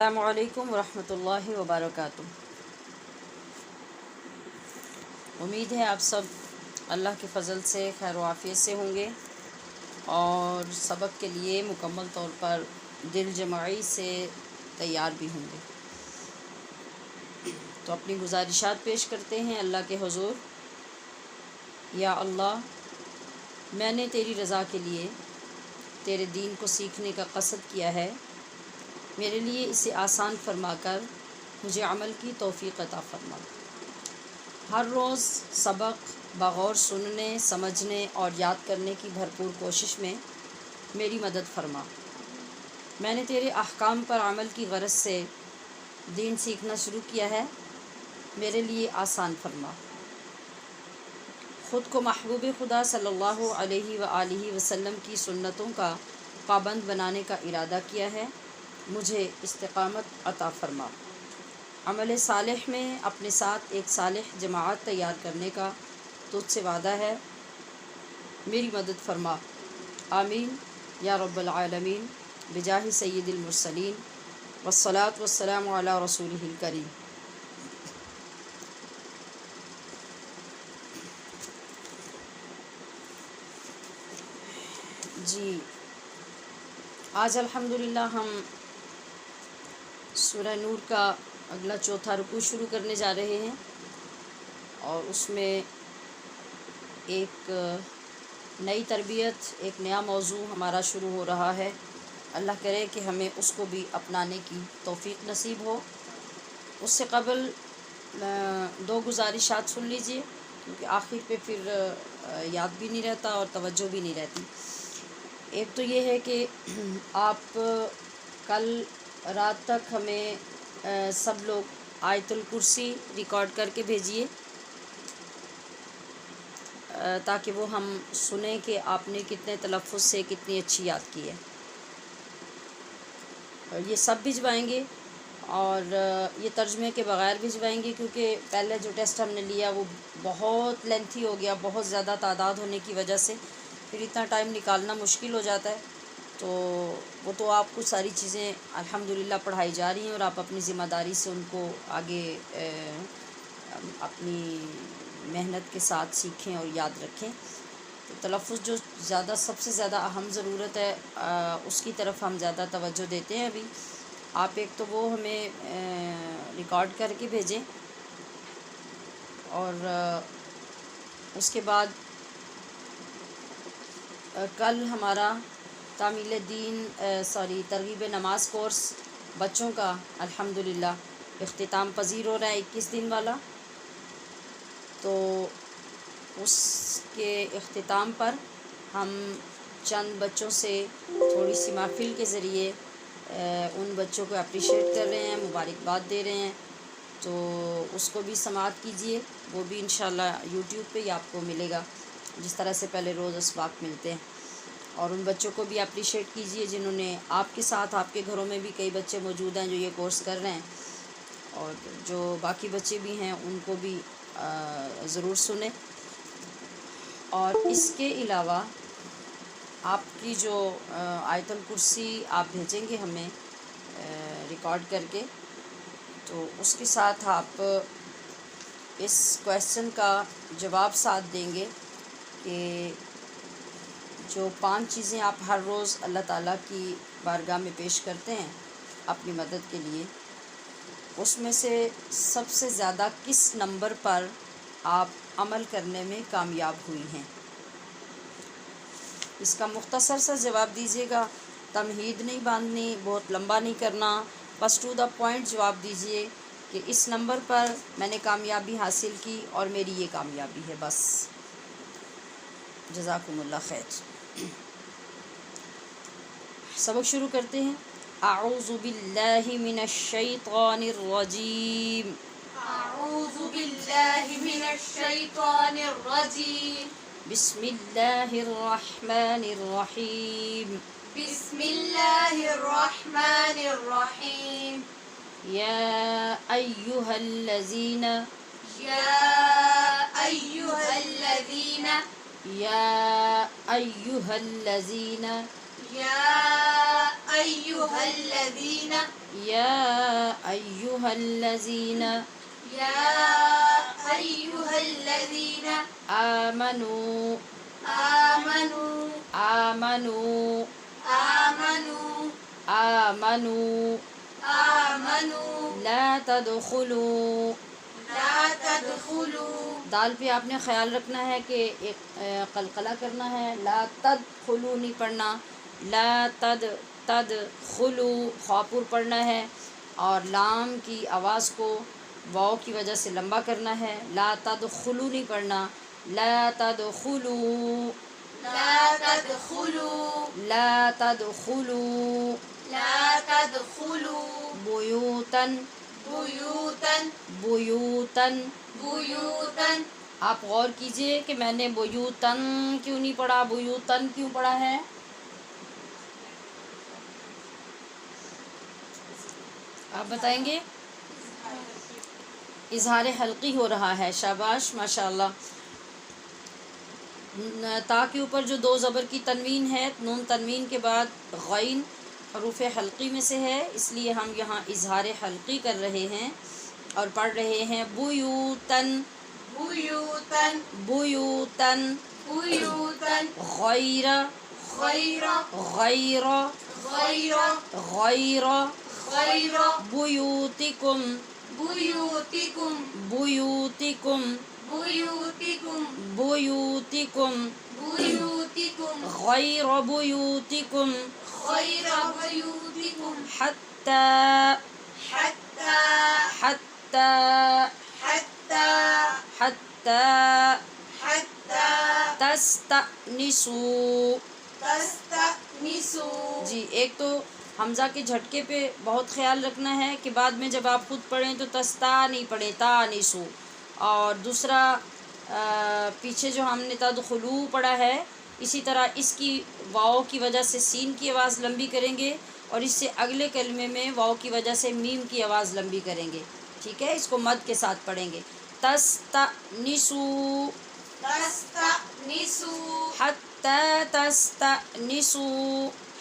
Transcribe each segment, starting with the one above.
السلام علیکم ورحمۃ اللہ وبرکاتہ۔ امید ہے آپ سب اللہ کے فضل سے خیر و عافیت سے ہوں گے اور سبق کے لیے مکمل طور پر دل جمعی سے تیار بھی ہوں گے۔ تو اپنی گزارشات پیش کرتے ہیں اللہ کے حضور۔ یا اللہ، میں نے تیری رضا کے لیے تیرے دین کو سیکھنے کا قصد کیا ہے، میرے لیے اسے آسان فرما کر مجھے عمل کی توفیق عطا فرما۔ ہر روز سبق بغور سننے، سمجھنے اور یاد کرنے کی بھرپور کوشش میں میری مدد فرما۔ میں نے تیرے احکام پر عمل کی غرض سے دین سیکھنا شروع کیا ہے، میرے لیے آسان فرما۔ خود کو محبوب خدا صلی اللہ علیہ وآلہ وسلم کی سنتوں کا پابند بنانے کا ارادہ کیا ہے، مجھے استقامت عطا فرما۔ عمل صالح میں اپنے ساتھ ایک صالح جماعت تیار کرنے کا تجھ سے وعدہ ہے، میری مدد فرما۔ آمین یا رب العالمین، بجاہ سید المرسلین والصلاة والسلام علی رسولہ الکریم۔ جی، آج الحمدللہ ہم سورہ نور کا اگلا چوتھا رکوع شروع کرنے جا رہے ہیں اور اس میں ایک نئی تربیت، ایک نیا موضوع ہمارا شروع ہو رہا ہے۔ اللہ کرے کہ ہمیں اس کو بھی اپنانے کی توفیق نصیب ہو۔ اس سے قبل دو گزارشات سن لیجئے، کیونکہ آخر پہ پھر یاد بھی نہیں رہتا اور توجہ بھی نہیں رہتی۔ ایک تو یہ ہے کہ آپ کل رات تک ہمیں سب لوگ آیت الکرسی ریکارڈ کر کے بھیجیے، تاکہ وہ ہم سنیں کہ آپ نے کتنے تلفظ سے کتنی اچھی یاد کی ہے۔ یہ سب بھجوائیں گے اور یہ ترجمے کے بغیر بھجوائیں گے، کیونکہ پہلے جو ٹیسٹ ہم نے لیا وہ بہت لینتھی ہو گیا، بہت زیادہ تعداد ہونے کی وجہ سے پھر اتنا ٹائم نکالنا مشکل ہو جاتا ہے۔ تو وہ تو آپ کو ساری چیزیں الحمدللہ پڑھائی جا رہی ہیں اور آپ اپنی ذمہ داری سے ان کو آگے اپنی محنت کے ساتھ سیکھیں اور یاد رکھیں۔ تو تلفظ جو زیادہ سب سے زیادہ اہم ضرورت ہے اس کی طرف ہم زیادہ توجہ دیتے ہیں ابھی۔ آپ ایک تو وہ ہمیں ریکارڈ کر کے بھیجیں، اور اس کے بعد کل ہمارا تعمیل دین ترغیب نماز کورس بچوں کا الحمدللہ اختتام پذیر ہو رہا ہے، 21 دن والا۔ تو اس کے اختتام پر ہم چند بچوں سے تھوڑی سی محفل کے ذریعے ان بچوں کو اپریشیٹ کر رہے ہیں، مبارکباد دے رہے ہیں۔ تو اس کو بھی سماعت کیجئے، وہ بھی انشاءاللہ یوٹیوب پہ ہی آپ کو ملے گا، جس طرح سے پہلے روز اسباق ملتے ہیں۔ اور ان بچوں کو بھی اپریشیٹ کیجئے جنہوں نے آپ کے ساتھ، آپ کے گھروں میں بھی کئی بچے موجود ہیں جو یہ کورس کر رہے ہیں، اور جو باقی بچے بھی ہیں ان کو بھی ضرور سنیں۔ اور اس کے علاوہ آپ کی جو آیت الکرسی آپ بھیجیں گے ہمیں ریکارڈ کر کے، تو اس کے ساتھ آپ اس کویسچن کا جواب ساتھ دیں گے کہ جو 5 چیزیں آپ ہر روز اللہ تعالیٰ کی بارگاہ میں پیش کرتے ہیں اپنی مدد کے لیے، اس میں سے سب سے زیادہ کس نمبر پر آپ عمل کرنے میں کامیاب ہوئی ہیں۔ اس کا مختصر سا جواب دیجیے گا، تمہید نہیں باندھنی، بہت لمبا نہیں کرنا، بس ٹو دا پوائنٹ جواب دیجیے کہ اس نمبر پر میں نے کامیابی حاصل کی اور میری یہ کامیابی ہے، بس۔ جزاکم اللہ خیر۔ سبق شروع کرتے ہیں۔ اعوذ باللہ من الشیطان الرجیم۔ اعوذ باللہ من الشیطان الرجیم۔ بسم اللہ الرحمن الرحیم۔ بسم اللہ الرحمن الرحیم۔ یا ایہا الذین، یا ایہا الذین، یا ایہا الذین، یا أيها الذين یا ایہا الذین يا أيها الذين آمنوا آمنوا آمنوا آمنوا آمنوا آمنوا لا تدخلوا لا تدخلوا دال پہ آپ نے خیال رکھنا ہے کہ ایک قلقلہ کرنا ہے، لا تدخلوا نہیں پڑھنا، لا تدخلوا خاپور پڑھنا ہے، اور لام کی آواز کو واو کی وجہ سے لمبا کرنا ہے، لا تدخلوا نہیں پڑھنا، لا تدخلوا لا تدخلوا لا تدخلوا لا تدخلوا بیوتن بيوتا بیوتن بيوتا آپ غور کیجئے کہ میں نے بیوتن کیوں نہیں پڑھا، بیوتن کیوں پڑھا ہے؟ آپ بتائیں گے؟ اظہار حلقی ہو رہا ہے، شاباش ماشاءاللہ۔ تا کے اوپر جو دو زبر کی تنوین ہے، نون تنوین کے بعد غین حروف حلقی میں سے ہے، اس لیے ہم یہاں اظہار حلقی کر رہے ہیں اور پڑھ رہے ہیں بیوتن بيوتا بیوتن بيوتا غیر غير غیر غير غیر غير بیوتکم بيوتكم بیوتکم بيوتكم بیوتکم بيوتكم غیر بیوتکم غير بيوتكم حتی حتى حتی حتى حتی حتى تستأنسوا تستأنسوا جی، ایک تو حمزہ کے جھٹکے پہ بہت خیال رکھنا ہے کہ بعد میں جب آپ خود پڑھیں تو تستا نہیں پڑھیں، تانسو، اور دوسرا پیچھے جو ہم نے تدخلو پڑھا ہے، اسی طرح اس کی واو کی وجہ سے سین کی آواز لمبی کریں گے، اور اس سے اگلے کلمے میں واو کی وجہ سے میم کی آواز لمبی کریں گے، ٹھیک ہے؟ اس کو مد کے ساتھ پڑھیں گے، تستأنسو تستأنسوا حتی تستأنسو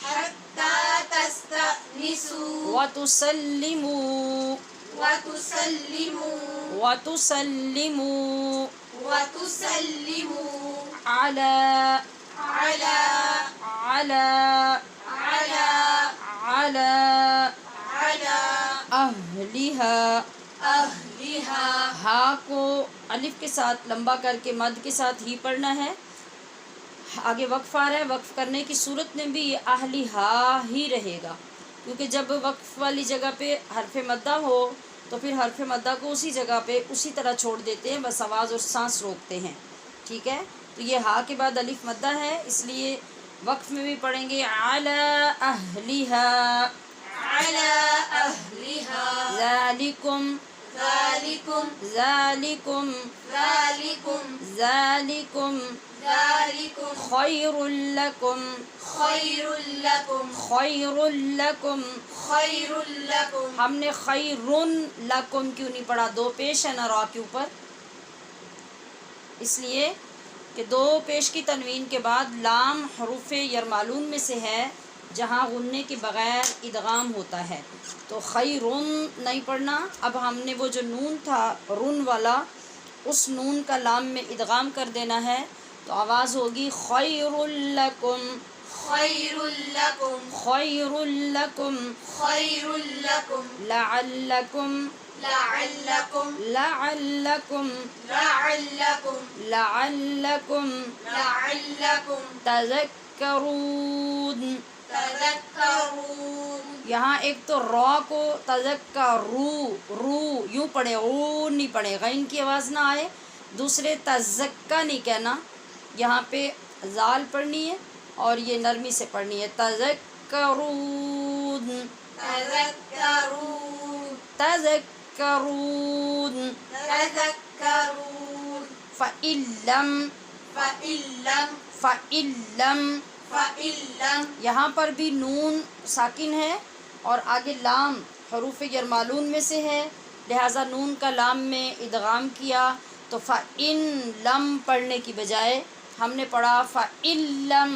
حتى تستأنسوا وتسلموا وتسلموا وتسلموا وتسلموا على على على على على على أهلها أهلها ہا کو الف کے ساتھ لمبا کر کے مد کے ساتھ ہی پڑھنا ہے، آگے وقف آ رہا ہے، وقف کرنے کی صورت میں بھی یہ اہلہا ہی رہے گا، کیونکہ جب وقف والی جگہ پہ حرف مدہ ہو تو پھر حرف مدہ کو اسی جگہ پہ اسی طرح چھوڑ دیتے ہیں، بس آواز اور سانس روکتے ہیں، ٹھیک ہے؟ تو یہ ہا کے بعد الف مدہ ہے، اس لیے وقف میں بھی پڑھیں گے علی اہلہا على أهلها ذالکم ذلكم ذالکم ذلكم ذالکم ذلكم خیر لکم خير لكم خیر لکم خير لكم ہم نے خیرن لکم کیوں نہیں پڑھا؟ دو پیش ہے نا را کے اوپر، اس لیے کہ دو پیش کی تنوین کے بعد لام حروف یرمالون میں سے ہے جہاں غننے کے بغیر ادغام ہوتا ہے، تو خیرن نہیں پڑھنا۔ اب ہم نے وہ جو نون تھا رن والا، اس نون کا لام میں ادغام کر دینا ہے، تو آواز ہوگی خیر لکم خير لكم خیر لکم خير لكم لعلکم لعلكم لعلکم لعلكم لعلکم لعلكم تذکرون۔ تذكرون یہاں ایک تو را کو تذکرو رو یوں پڑھے، او نہیں پڑھے، غین کی آواز نہ آئے، دوسرے تذکا نہیں کہنا، یہاں پہ زال پڑھنی ہے اور یہ نرمی سے پڑھنی ہے، تذکرون تذكرون تذکرون تذكرون فَإِن لَّمْ فإن لم فَإِن لَّمْ فإن لم یہاں پر بھی نون ساکن ہے اور آگے لام حروف یرمالون میں سے ہے، لہٰذا نون کا لام میں ادغام کیا، تو فَإِن لَّم پڑھنے کی بجائے ہم نے پڑھا فَإِن لَّم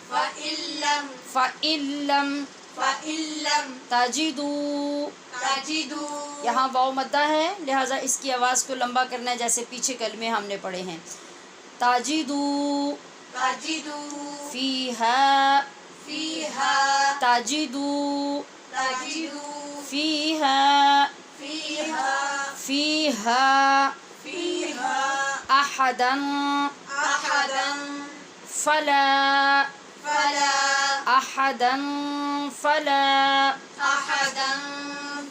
فإن لم فَإِن لَّم فإن لم تجدوا، تجدوا یہاں واو مدہ ہے لہٰذا اس کی آواز کو لمبا کرنا ہے جیسے پیچھے کلمے ہم نے پڑھے ہیں. تجدوا تجدوا فیہا، فيها تجدوا تجدوا فیہا، فيها فیہا فيها احدا أحدا فلا، فلا احدا فلا. أحدا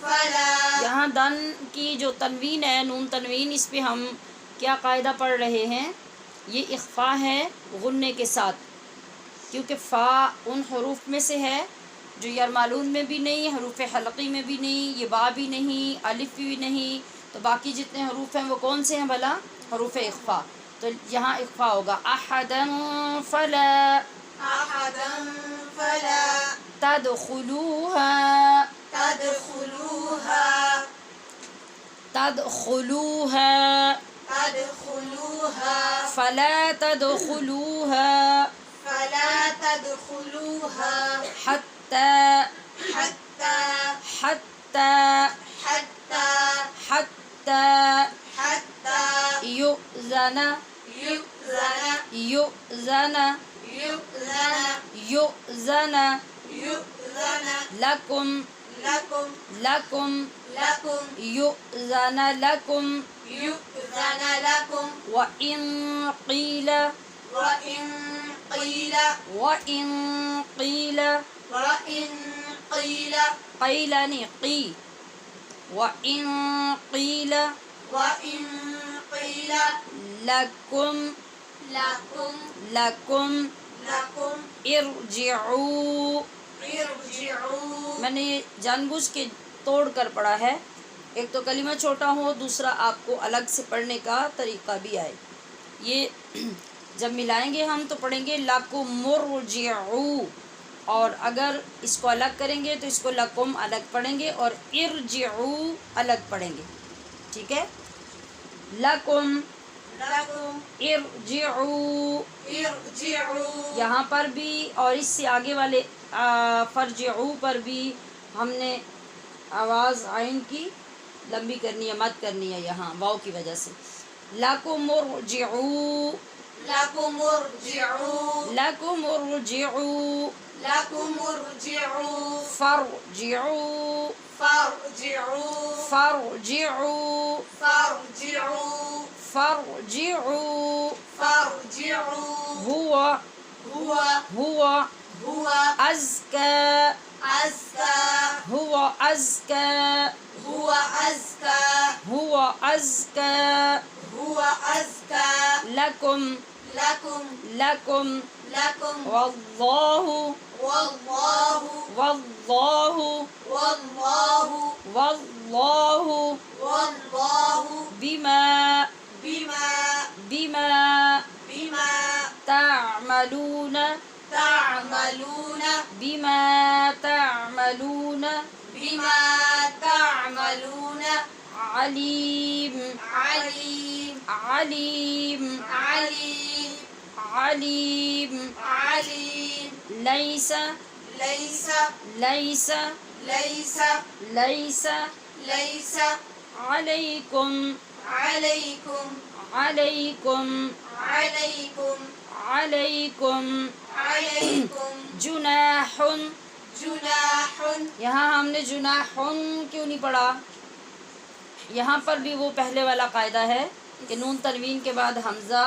فلا. یہاں دن کی جو تنوین ہے، نون تنوین، اس پہ ہم کیا قاعدہ پڑھ رہے ہیں؟ یہ اخفا ہے غنّے کے ساتھ، کیونکہ فا ان حروف میں سے ہے جو یرمالون میں بھی نہیں، حروف حلقی میں بھی نہیں، یہ با بھی نہیں، الف بھی نہیں، تو باقی جتنے حروف ہیں وہ کون سے ہیں بھلا؟ حروف اخفا. تو یہاں اخفا ہوگا احدا فلا أحدا فلا تدخلوها، تدخلوها تدخلوها تدخلوها فلا تدخلوها فلا تدخلوها حتى حتى حتى حتى حتى حتى يؤذن يؤذن يؤذن يؤذن يؤذن يؤذن لكم لكم لكم لكم يؤذن لكم يؤذن لكم وإن قيل وإن قيل وإن قيل وإن قيل قيل نہیں قی وإن قيل وإن قيل لكم لكم لكم لكم ارجعوا. ارجعوا. میں نے یہ جان بوجھ کے توڑ کر پڑھا ہے، ایک تو کلمہ چھوٹا ہو، دوسرا آپ کو الگ سے پڑھنے کا طریقہ بھی آئے. یہ جب ملائیں گے ہم تو پڑھیں گے لَكُمْ مُرْجِعُوا، اور اگر اس کو الگ کریں گے تو اس کو لَكُمْ الگ پڑھیں گے اور ارجعوا الگ پڑھیں گے. ٹھیک ہے؟ لَكُمْ لكم ارجعوا. ارجعوا. یہاں پر بھی اور اس سے آگے والے فرجعوا پر بھی ہم نے آواز عین کی لمبی کرنی ہے، مد کرنی ہے یہاں واو کی وجہ سے. لَكُمْ ارجعوا لكم ارجعوا. لَكُمْ ارجعوا لكم ارجعوا. فارجعوا فارجعوا. فارجعوا فارجعوا. فارجعوا فارجعوا. هو هو هو هو أزكى أزكى. هو أزكى هو أزكى. هو أزكى هو أزكى. لكم لكم لكم لكم والله والله والله والله والله والله بما بما بما بما تعملون تعملون بما تعملون بما تعملون عليم عليم عليم عليم عليم عليم. ليس ليس ليس ليس ليس ليس عليكم عليكم عليكم عليكم عليكم عليكم جناح. جناح. یہاں ہم نے جناح کیوں نہیں پڑھا؟ یہاں پر بھی وہ پہلے والا قاعدہ ہے کہ نون تنوین کے بعد حمزہ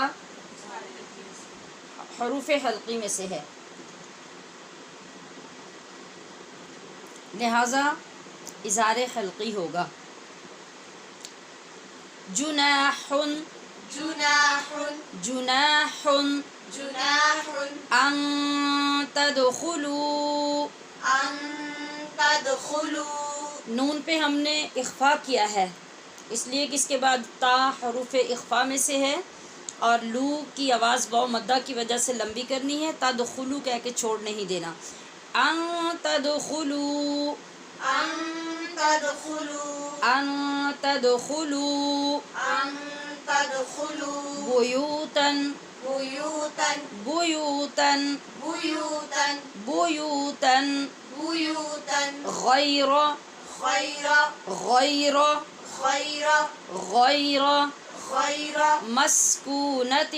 حروف حلقی میں سے ہے، لہذا اظہار حلقی ہوگا. جناح جناح. جناح جناح. ان تدخلوا. أن تدخلوا. نون پہ ہم نے اخفا کیا ہے، اس لیے کہ اس کے بعد تا حروف اخفا میں سے ہے اور لو کی آواز واو مدہ کی وجہ سے لمبی کرنی ہے. تدخلو کہہ کے چھوڑ نہیں دینا. ان تدخلوا أن تدخلوا. ان تدخلوا أن تدخلوا. بیوتا بيوتا بیوتا بيوتا بیوتا بيوتا غير غير غير غير غير غير مسکونۃ.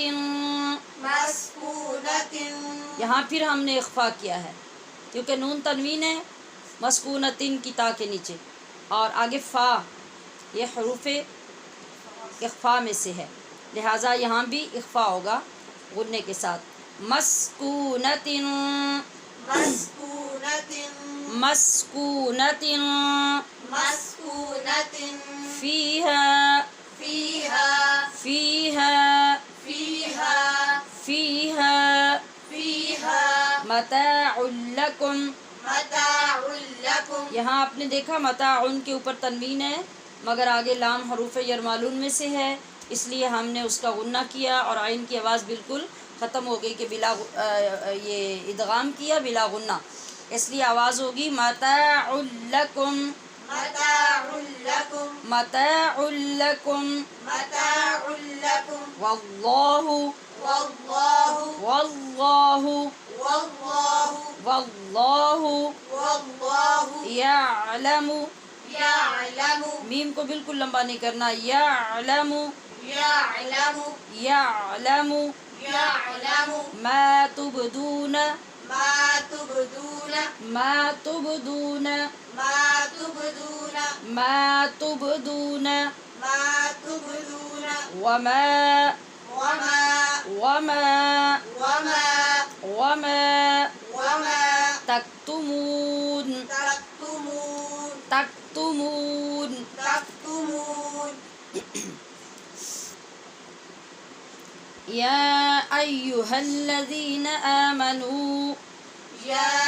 مسكونة. یہاں پھر ہم نے اخفا کیا ہے کیونکہ نون تنوین ہے مسکونتن کی تا کے نیچے، اور آگے فا یہ حروف اخفا میں سے ہے، لہٰذا یہاں بھی اخفا ہوگا غنّے کے ساتھ. مسکونتن مسكونة. مسکونتن مسكونة. فیہا فيها فیہا فيها فیہا فيها متاع لکم. متاع لكم. یہاں آپ نے دیکھا متاعن کے اوپر تنوین ہے مگر آگے لام حروف یرمالون میں سے ہے، اس لیے ہم نے اس کا غنہ کیا اور عین کی آواز بالکل ختم ہو گئی کہ بلا یہ ادغام کیا بلا غنہ، اس لیے آواز ہوگی متاع لکم متاع لكم. متاع لکم. متاع لكم. واللہ والله واللہ والله واللہ والله یعلم. يعلم. میم کو بالکل لمبا نہیں کرنا. یعلم يعلم. یعلم يعلم. ما تبدون ما تبدون. ما تبدون ما تبدون. ما تبدون ما تبدون. وما وما وما وما وما وما تكتمون تكتمون. تكتمون. تكتمون. يا أيها الذين آمنوا يا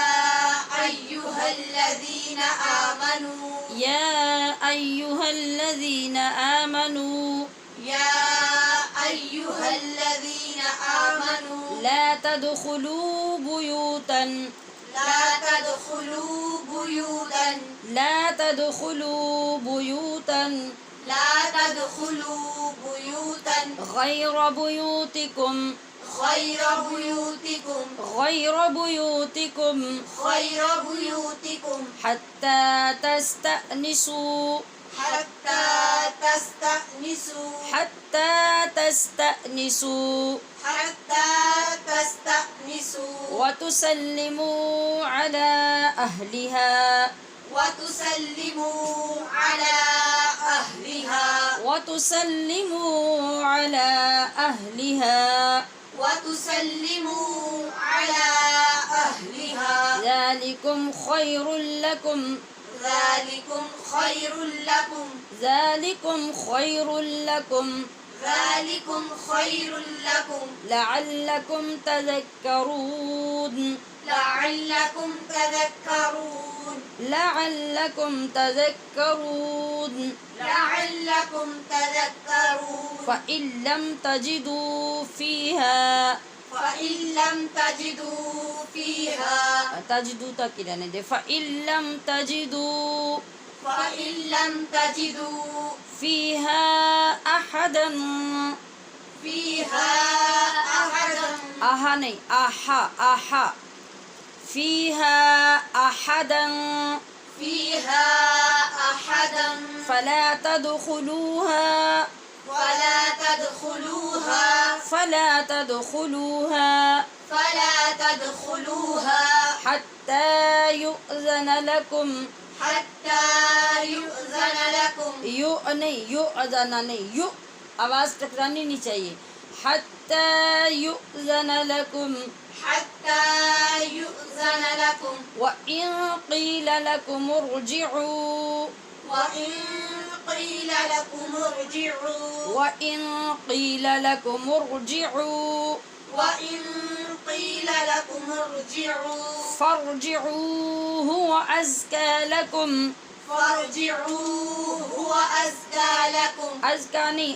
أيها الذين آمنوا. يا أيها الذين آمنوا يا أيها الذين آمنوا. لا تدخلوا بيوتا لا تدخلوا بيوتا. لا تدخلوا بيوتا لا تدخلوا بيوتا غير بيوتكم غير بيوتكم. غير بيوتكم غير بيوتكم حتى تستأنسوا حتى تستأنسوا. حتى تستأنسوا حتى تستأنسوا. وتسلموا على أهلها وتسلموا على أهلها. وتسلموا على أهلها وتسلموا على أهلها. ذلكم خير لكم ذلكم خير لكم. ذلكم خير لكم ذلكم خير لكم. لعلكم تذكرون لعلكم تذكرون. لعلكم تذكرون لعلكم تذكرون. فإن لم تجدوا فيها فإن لم تجدوا فيها. تجدوا تک ہی رہنے دے. فإن لم تجدوا فإن لم تجدوا فيها أحدا فيها أحدا. آہا نہیں آہا آہا. فيها أحدا فيها أحدا. فلا تدخلوها ولا تدخلوها. فلا تدخلوها فلا تدخلوها حتى يؤذن لكم. حتى يؤذن لكم. یو نہیں یؤذن نہیں یو آواز ٹکرانی نہیں چاہیے. حتى يؤذن لكم حتى يؤذن لكم. وإن قيل لكم ارجعوا وإن قيل لكم ارجعوا. وإن قيل لكم ارجعوا وإن قيل لكم ارجعوا. فارجعوا هو أزكى لكم. فارجعوا هو أزكى لكم. أزكى نہیں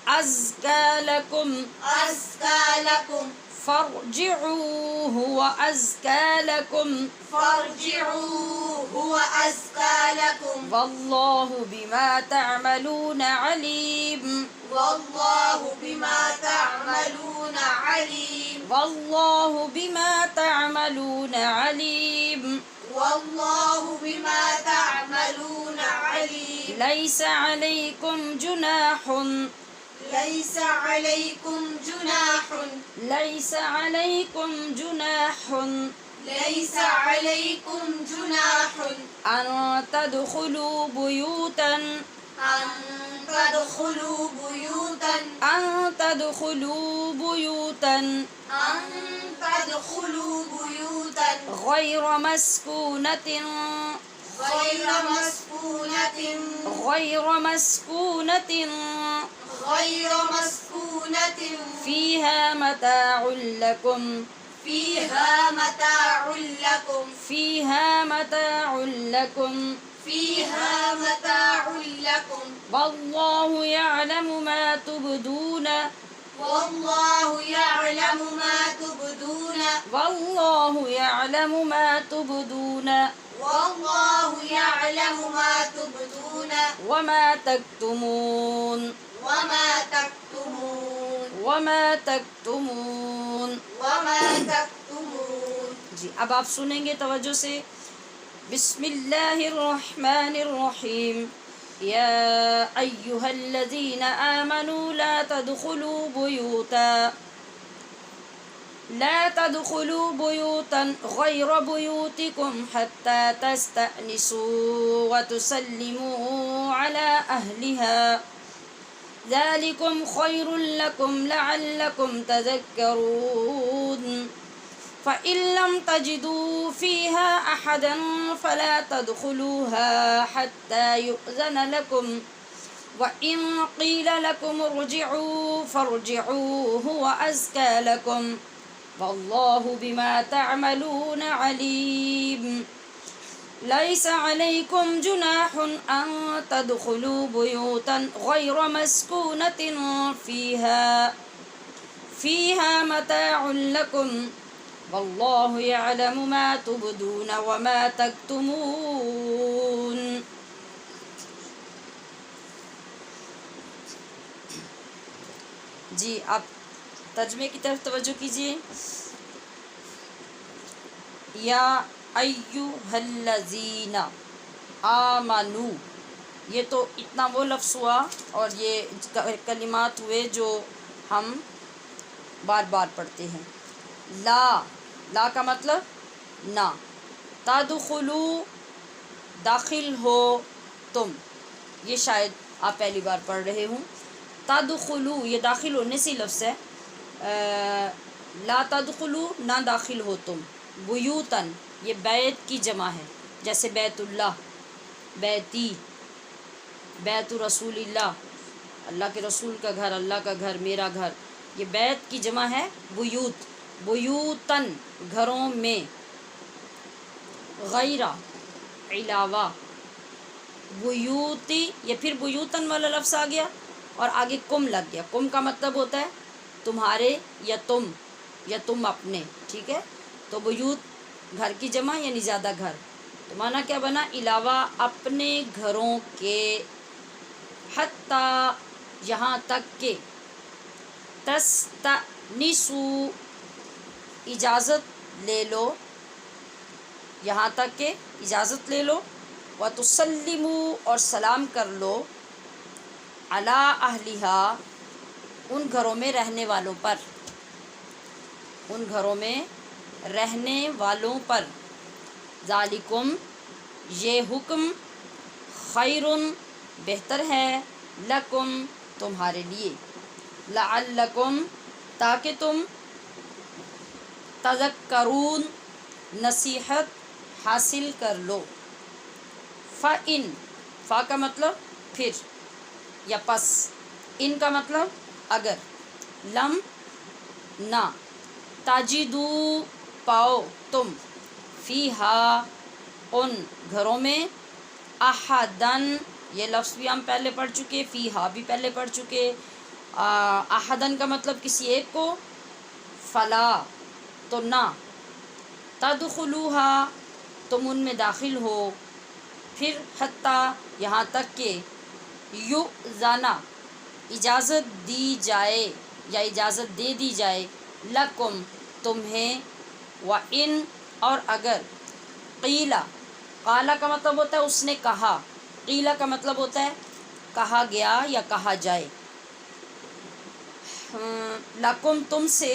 أزكى لكم. أزكى لكم. فارجعوا هو أزكى لكم. فارجعوا هو أزكى لكم. والله بما تعملون عليم. والله بما تعملون عليم. والله بما تعملون عليم. والله بما تعملون عليم ليس عليكم جناح ليس عليكم جناح ليس عليكم جناح ليس عليكم جناح أن تدخلوا بيوتا أن تدخلوا بيوتا أن تدخلوا بيوتا أن تدخلوا بيوتا غير مسكونة غير مسكونة غير مسكونة غير مسكونة فيها متاع لكم فيها متاع لكم فيها متاع لكم فيها متاع لكم والله يعلم ما تبدون والله يعلم ما تبدون والله يعلم ما تبدون والله يعلم ما تبدون وما تكتمون وما تكتمون وما تكتمون وما تكتمون جی اب آپ سنیں گے توجہ سے بسم اللہ الرحمن الرحیم یا ایہا الذین آمنوا لا تدخلوا بيوتا غير بيوتكم حتى تستأنسوا وتسلموا على أهلها ذلكم خير لكم لعلكم تذكرون فإن لم تجدوا فيها أحدا فلا تدخلوها حتى يؤذن لكم وإن قيل لكم ارجعوا فارجعوا هو أزكى لكم والله بما تعملون عليم ليس عليكم جناح أن تدخلوا بيوتا غير مسكونة فيها متاع لكم والله يعلم ما تبدون وما تكتمون. جی آپ ترجمے کی طرف توجہ کیجیے. یا ایھا الذین آمنو، یہ تو اتنا وہ لفظ ہوا اور یہ کلمات ہوئے جو ہم بار بار پڑھتے ہیں. لا کا مطلب نہ، تدخلو داخل ہو تم، یہ شاید آپ پہلی بار پڑھ رہے ہوں. تدخلو یہ داخل ہونے سے لفظ ہے. لا تدخلو نہ داخل ہو تم. بیوتن یہ بیت کی جمع ہے، جیسے بیت اللہ، بیتی، بیت رسول اللہ، اللہ کے رسول کا گھر، اللہ کا گھر، میرا گھر. یہ بیت کی جمع ہے بیوت. بیوتن گھروں میں، غیرہ علاوہ، بیوتی یہ پھر بیوتن والا لفظ آ گیا اور آگے کم لگ گیا. کم کا مطلب ہوتا ہے تمہارے یا تم اپنے، ٹھیک ہے. تو بیوت گھر کی جمع یعنی زیادہ گھر. تو معنی کیا بنا؟ علاوہ اپنے گھروں کے، حتیٰ یہاں تک کہ، تستأنسو اجازت لے لو، یہاں تک کہ اجازت لے لو، وتسلموا اور سلام کر لو، علی اہلہا ان گھروں میں رہنے والوں پر، ان گھروں میں رہنے والوں پر. ذالکم یہ حکم، خیرن بہتر ہے، لکم تمہارے لیے، لعلکم تاکہ تم، تذکرون نصیحت حاصل کر لو. فَإِن فا کا مطلب پھر یا پس، ان کا مطلب اگر، لم نہ، تجدو پاؤ تم، فیہا ان گھروں میں، احدن یہ لفظ بھی ہم پہلے پڑھ چکے، فیہا بھی پہلے پڑھ چکے. احدن کا مطلب کسی ایک کو، فلا تو نہ، تدخلوہا تم ان میں داخل ہو، پھر حتیٰ یہاں تک کہ، یؤذنا اجازت دی جائے یا اجازت دے دی جائے، لکم تمہیں، وَإِن اور اگر، قیلا، قالا کا مطلب ہوتا ہے اس نے کہا، قیلا کا مطلب ہوتا ہے کہا گیا یا کہا جائے۔ لکم تم سے،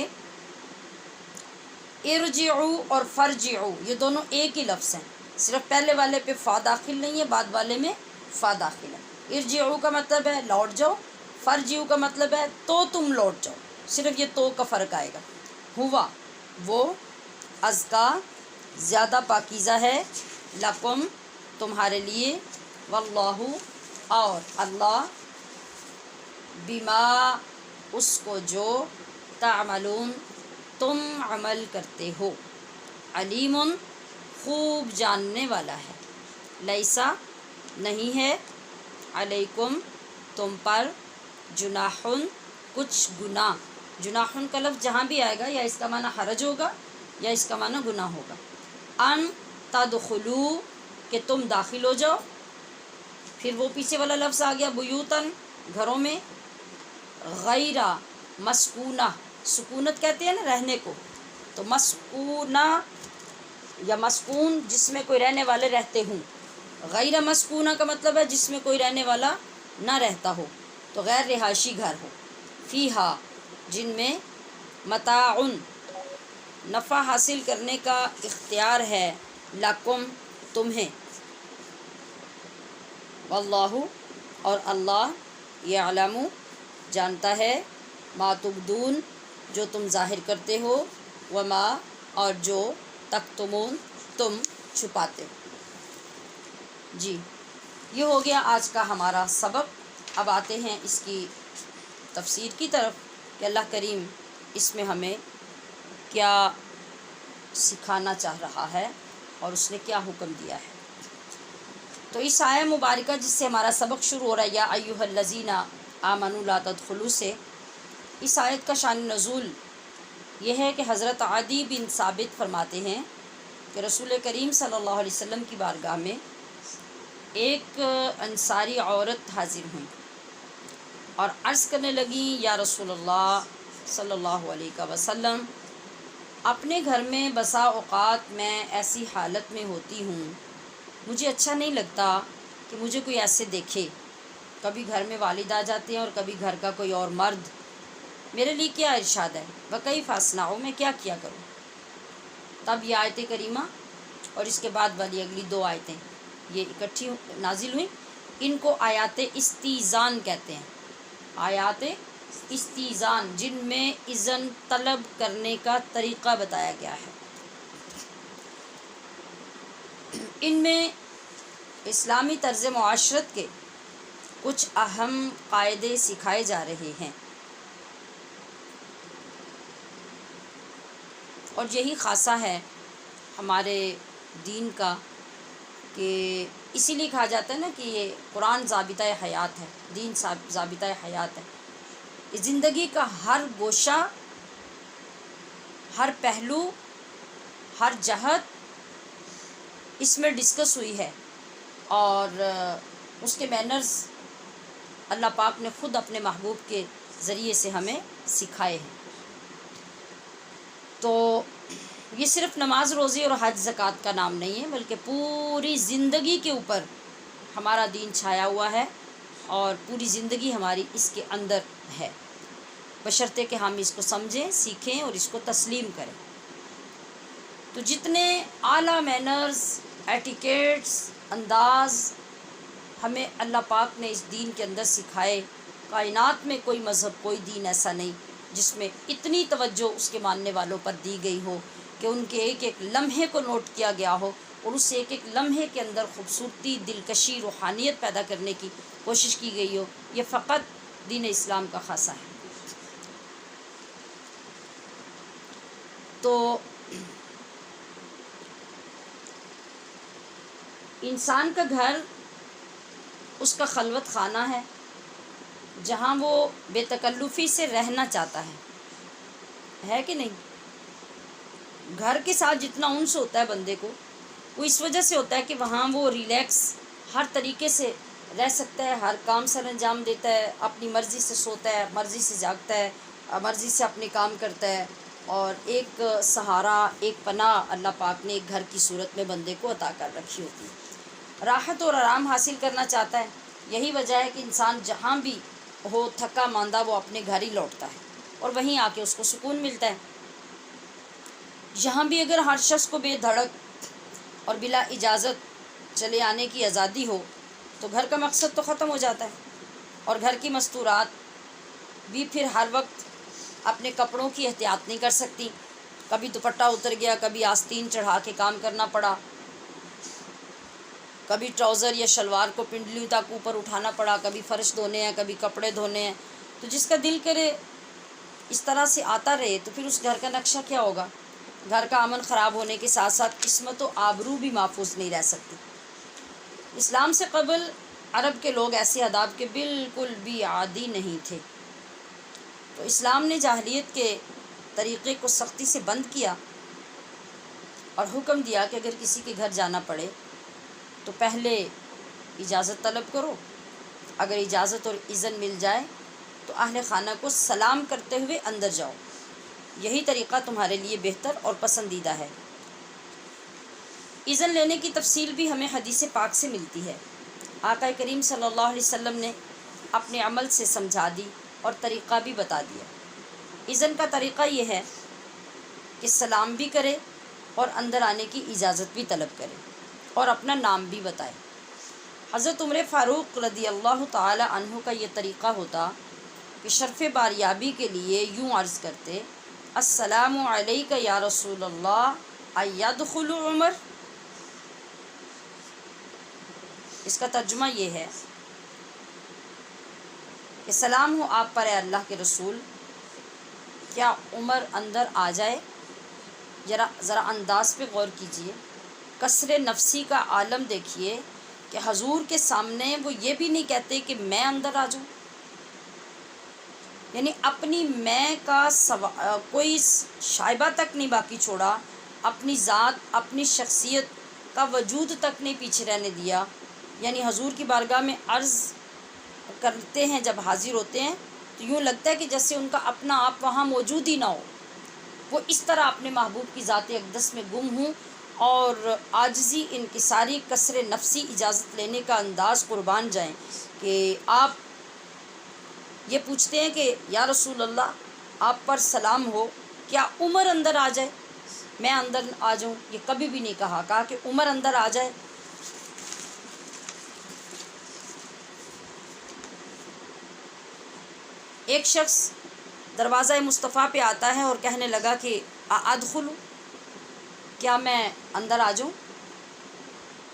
ارجعو اور فرجعو یہ دونوں ایک ہی لفظ ہیں، صرف پہلے والے پہ فا داخل نہیں ہے، بعد والے میں فا داخل ہے۔ ارجعو کا مطلب ہے لوٹ جاؤ، فرجعو کا مطلب ہے تو تم لوٹ جاؤ، صرف یہ تو کا فرق آئے گا۔ ہوا وہ، ازکا زیادہ پاکیزہ ہے، لکم تمہارے لیے، واللہ اور اللہ، بما اس کو جو، تعملون تم عمل کرتے ہو، علیم خوب جاننے والا ہے۔ لیسا نہیں ہے، علیکم تم پر، جناح کچھ گناہ، جناح کا لفظ جہاں بھی آئے گا یا اس کا معنی حرج ہوگا یا اس کا معنی گناہ ہوگا۔ ان تدخلو کہ تم داخل ہو جاؤ، پھر وہ پیچھے والا لفظ آ گیا بیوتن گھروں میں، غیر مسکونہ، سکونت کہتے ہیں نا رہنے کو، تو مسکونہ یا مسکون جس میں کوئی رہنے والے رہتے ہوں، غیر مسکونہ کا مطلب ہے جس میں کوئی رہنے والا نہ رہتا ہو، تو غیر رہائشی گھر ہو، فیہا جن میں، متاعن نفع حاصل کرنے کا اختیار ہے، لکم تمہیں، واللہ اور اللہ، یعلم جانتا ہے، ما تبدون جو تم ظاہر کرتے ہو، وما اور جو تکتمون تم چھپاتے ہو۔ جی یہ ہو گیا آج کا ہمارا سبق۔ اب آتے ہیں اس کی تفسیر کی طرف کہ اللہ کریم اس میں ہمیں کیا سکھانا چاہ رہا ہے اور اس نے کیا حکم دیا ہے۔ تو اس آیہ مبارکہ جس سے ہمارا سبق شروع ہو رہا ہے، یا ایھا الذین آمنوا لا تدخلوا سے، اس آیت کا شان نزول یہ ہے کہ حضرت عدی بن ثابت فرماتے ہیں کہ رسول کریم صلی اللہ علیہ وسلم کی بارگاہ میں ایک انصاری عورت حاضر ہوئیں اور عرض کرنے لگیں، یا رسول اللہ صلی اللہ علیہ وسلم، اپنے گھر میں بسا اوقات میں ایسی حالت میں ہوتی ہوں، مجھے اچھا نہیں لگتا کہ مجھے کوئی ایسے دیکھے، کبھی گھر میں والد آ جاتے ہیں اور کبھی گھر کا کوئی اور مرد، میرے لیے کیا ارشاد ہے، وکیف اصنع میں کیا کروں۔ تب یہ آیت کریمہ اور اس کے بعد والی اگلی دو آیتیں یہ اکٹھی نازل ہوئیں، ان کو آیات استیزان کہتے ہیں، آیات استیزان جن میں اذن طلب کرنے کا طریقہ بتایا گیا ہے۔ ان میں اسلامی طرز معاشرت کے کچھ اہم قاعدے سکھائے جا رہے ہیں، اور یہی خاصہ ہے ہمارے دین کا کہ اسی لیے کہا جاتا ہے نا کہ یہ قرآن ضابطہ حیات ہے، دین ضابطہ حیات ہے۔ اس زندگی کا ہر گوشہ، ہر پہلو، ہر جہت اس میں ڈسکس ہوئی ہے، اور اس کے مینرز اللہ پاک نے خود اپنے محبوب کے ذریعے سے ہمیں سکھائے ہیں۔ تو یہ صرف نماز روزی اور حج زکوٰۃ کا نام نہیں ہے، بلکہ پوری زندگی کے اوپر ہمارا دین چھایا ہوا ہے، اور پوری زندگی ہماری اس کے اندر ہے، بشرطے کہ ہم اس کو سمجھیں، سیکھیں اور اس کو تسلیم کریں۔ تو جتنے اعلیٰ مینرز، ایٹیکیٹس، انداز ہمیں اللہ پاک نے اس دین کے اندر سکھائے، کائنات میں کوئی مذہب، کوئی دین ایسا نہیں جس میں اتنی توجہ اس کے ماننے والوں پر دی گئی ہو کہ ان کے ایک ایک لمحے کو نوٹ کیا گیا ہو، اور اس ایک ایک لمحے کے اندر خوبصورتی، دلکشی، روحانیت پیدا کرنے کی کوشش کی گئی ہو۔ یہ فقط دین اسلام کا خاصہ ہے۔ تو انسان کا گھر اس کا خلوت خانہ ہے، جہاں وہ بے تکلفی سے رہنا چاہتا ہے کہ نہیں؟ گھر کے ساتھ جتنا انس ہوتا ہے بندے کو، وہ اس وجہ سے ہوتا ہے کہ وہاں وہ ریلیکس ہر طریقے سے رہ سکتا ہے، ہر کام سر انجام دیتا ہے، اپنی مرضی سے سوتا ہے، مرضی سے جاگتا ہے، مرضی سے اپنے کام کرتا ہے، اور ایک سہارا، ایک پناہ اللہ پاک نے ایک گھر کی صورت میں بندے کو عطا کر رکھی ہوتی ہے۔ راحت اور آرام حاصل کرنا چاہتا ہے، یہی وجہ ہے کہ انسان جہاں بھی ہو تھکا ماندہ وہ اپنے گھر ہی لوٹتا ہے اور وہیں آ کے اس کو سکون ملتا ہے۔ یہاں بھی اگر ہر شخص کو بے دھڑک اور بلا اجازت چلے آنے کی آزادی ہو تو گھر کا مقصد تو ختم ہو جاتا ہے، اور گھر کی مستورات بھی پھر ہر وقت اپنے کپڑوں کی احتیاط نہیں کر سکتی۔ کبھی دوپٹہ اتر گیا، کبھی آستین چڑھا کے کام کرنا پڑا، کبھی ٹراؤزر یا شلوار کو پنڈلیوں تک اوپر اٹھانا پڑا، کبھی فرش دھونے ہیں، کبھی کپڑے دھونے ہیں۔ تو جس کا دل کرے اس طرح سے آتا رہے تو پھر اس گھر کا نقشہ کیا ہوگا؟ گھر کا امن خراب ہونے کے ساتھ ساتھ عصمت و آبرو بھی محفوظ نہیں رہ سکتی۔ اسلام سے قبل عرب کے لوگ ایسے آداب کے بالکل بھی عادی نہیں تھے، تو اسلام نے جاہلیت کے طریقے کو سختی سے بند کیا اور حکم دیا کہ اگر کسی کے گھر جانا پڑے تو پہلے اجازت طلب کرو، اگر اجازت اور اذن مل جائے تو اہل خانہ کو سلام کرتے ہوئے اندر جاؤ، یہی طریقہ تمہارے لیے بہتر اور پسندیدہ ہے۔ اذن لینے کی تفصیل بھی ہمیں حدیث پاک سے ملتی ہے۔ آقا کریم صلی اللہ علیہ وسلم نے اپنے عمل سے سمجھا دی اور طریقہ بھی بتا دیا۔ اذن کا طریقہ یہ ہے کہ سلام بھی کرے اور اندر آنے کی اجازت بھی طلب کرے اور اپنا نام بھی بتائے۔ حضرت عمر فاروق رضی اللہ تعالی عنہ کا یہ طریقہ ہوتا کہ شرف باریابی کے لیے یوں عرض کرتے: السلام علیک یا رسول اللہ ایدخل عمر۔ اس کا ترجمہ یہ ہے کہ سلام ہو آپ پر اے اللہ کے رسول، کیا عمر اندر آ جائے؟ ذرا انداز پہ غور کیجئے، کسر نفسی کا عالم دیکھیے کہ حضور کے سامنے وہ یہ بھی نہیں کہتے کہ میں اندر آ جاؤں، یعنی اپنی میں کا کوئی شائبہ تک نہیں باقی چھوڑا، اپنی ذات، اپنی شخصیت کا وجود تک نہیں پیچھے رہنے دیا۔ یعنی حضور کی بارگاہ میں عرض کرتے ہیں، جب حاضر ہوتے ہیں تو یوں لگتا ہے کہ جیسے ان کا اپنا آپ وہاں موجود ہی نہ ہو، وہ اس طرح اپنے محبوب کی ذات اقدس میں گم ہوں، اور عاجزی، انکساری، کسر نفسی، اجازت لینے کا انداز قربان جائیں کہ آپ یہ پوچھتے ہیں کہ یا رسول اللہ آپ پر سلام ہو، کیا عمر اندر آ جائے، میں اندر آ جاؤں؟ یہ کبھی بھی نہیں کہا کہ عمر اندر آ جائے۔ ایک شخص دروازہ مصطفیٰ پہ آتا ہے اور کہنے لگا کہ ادخلو، کیا میں اندر آ جاؤں؟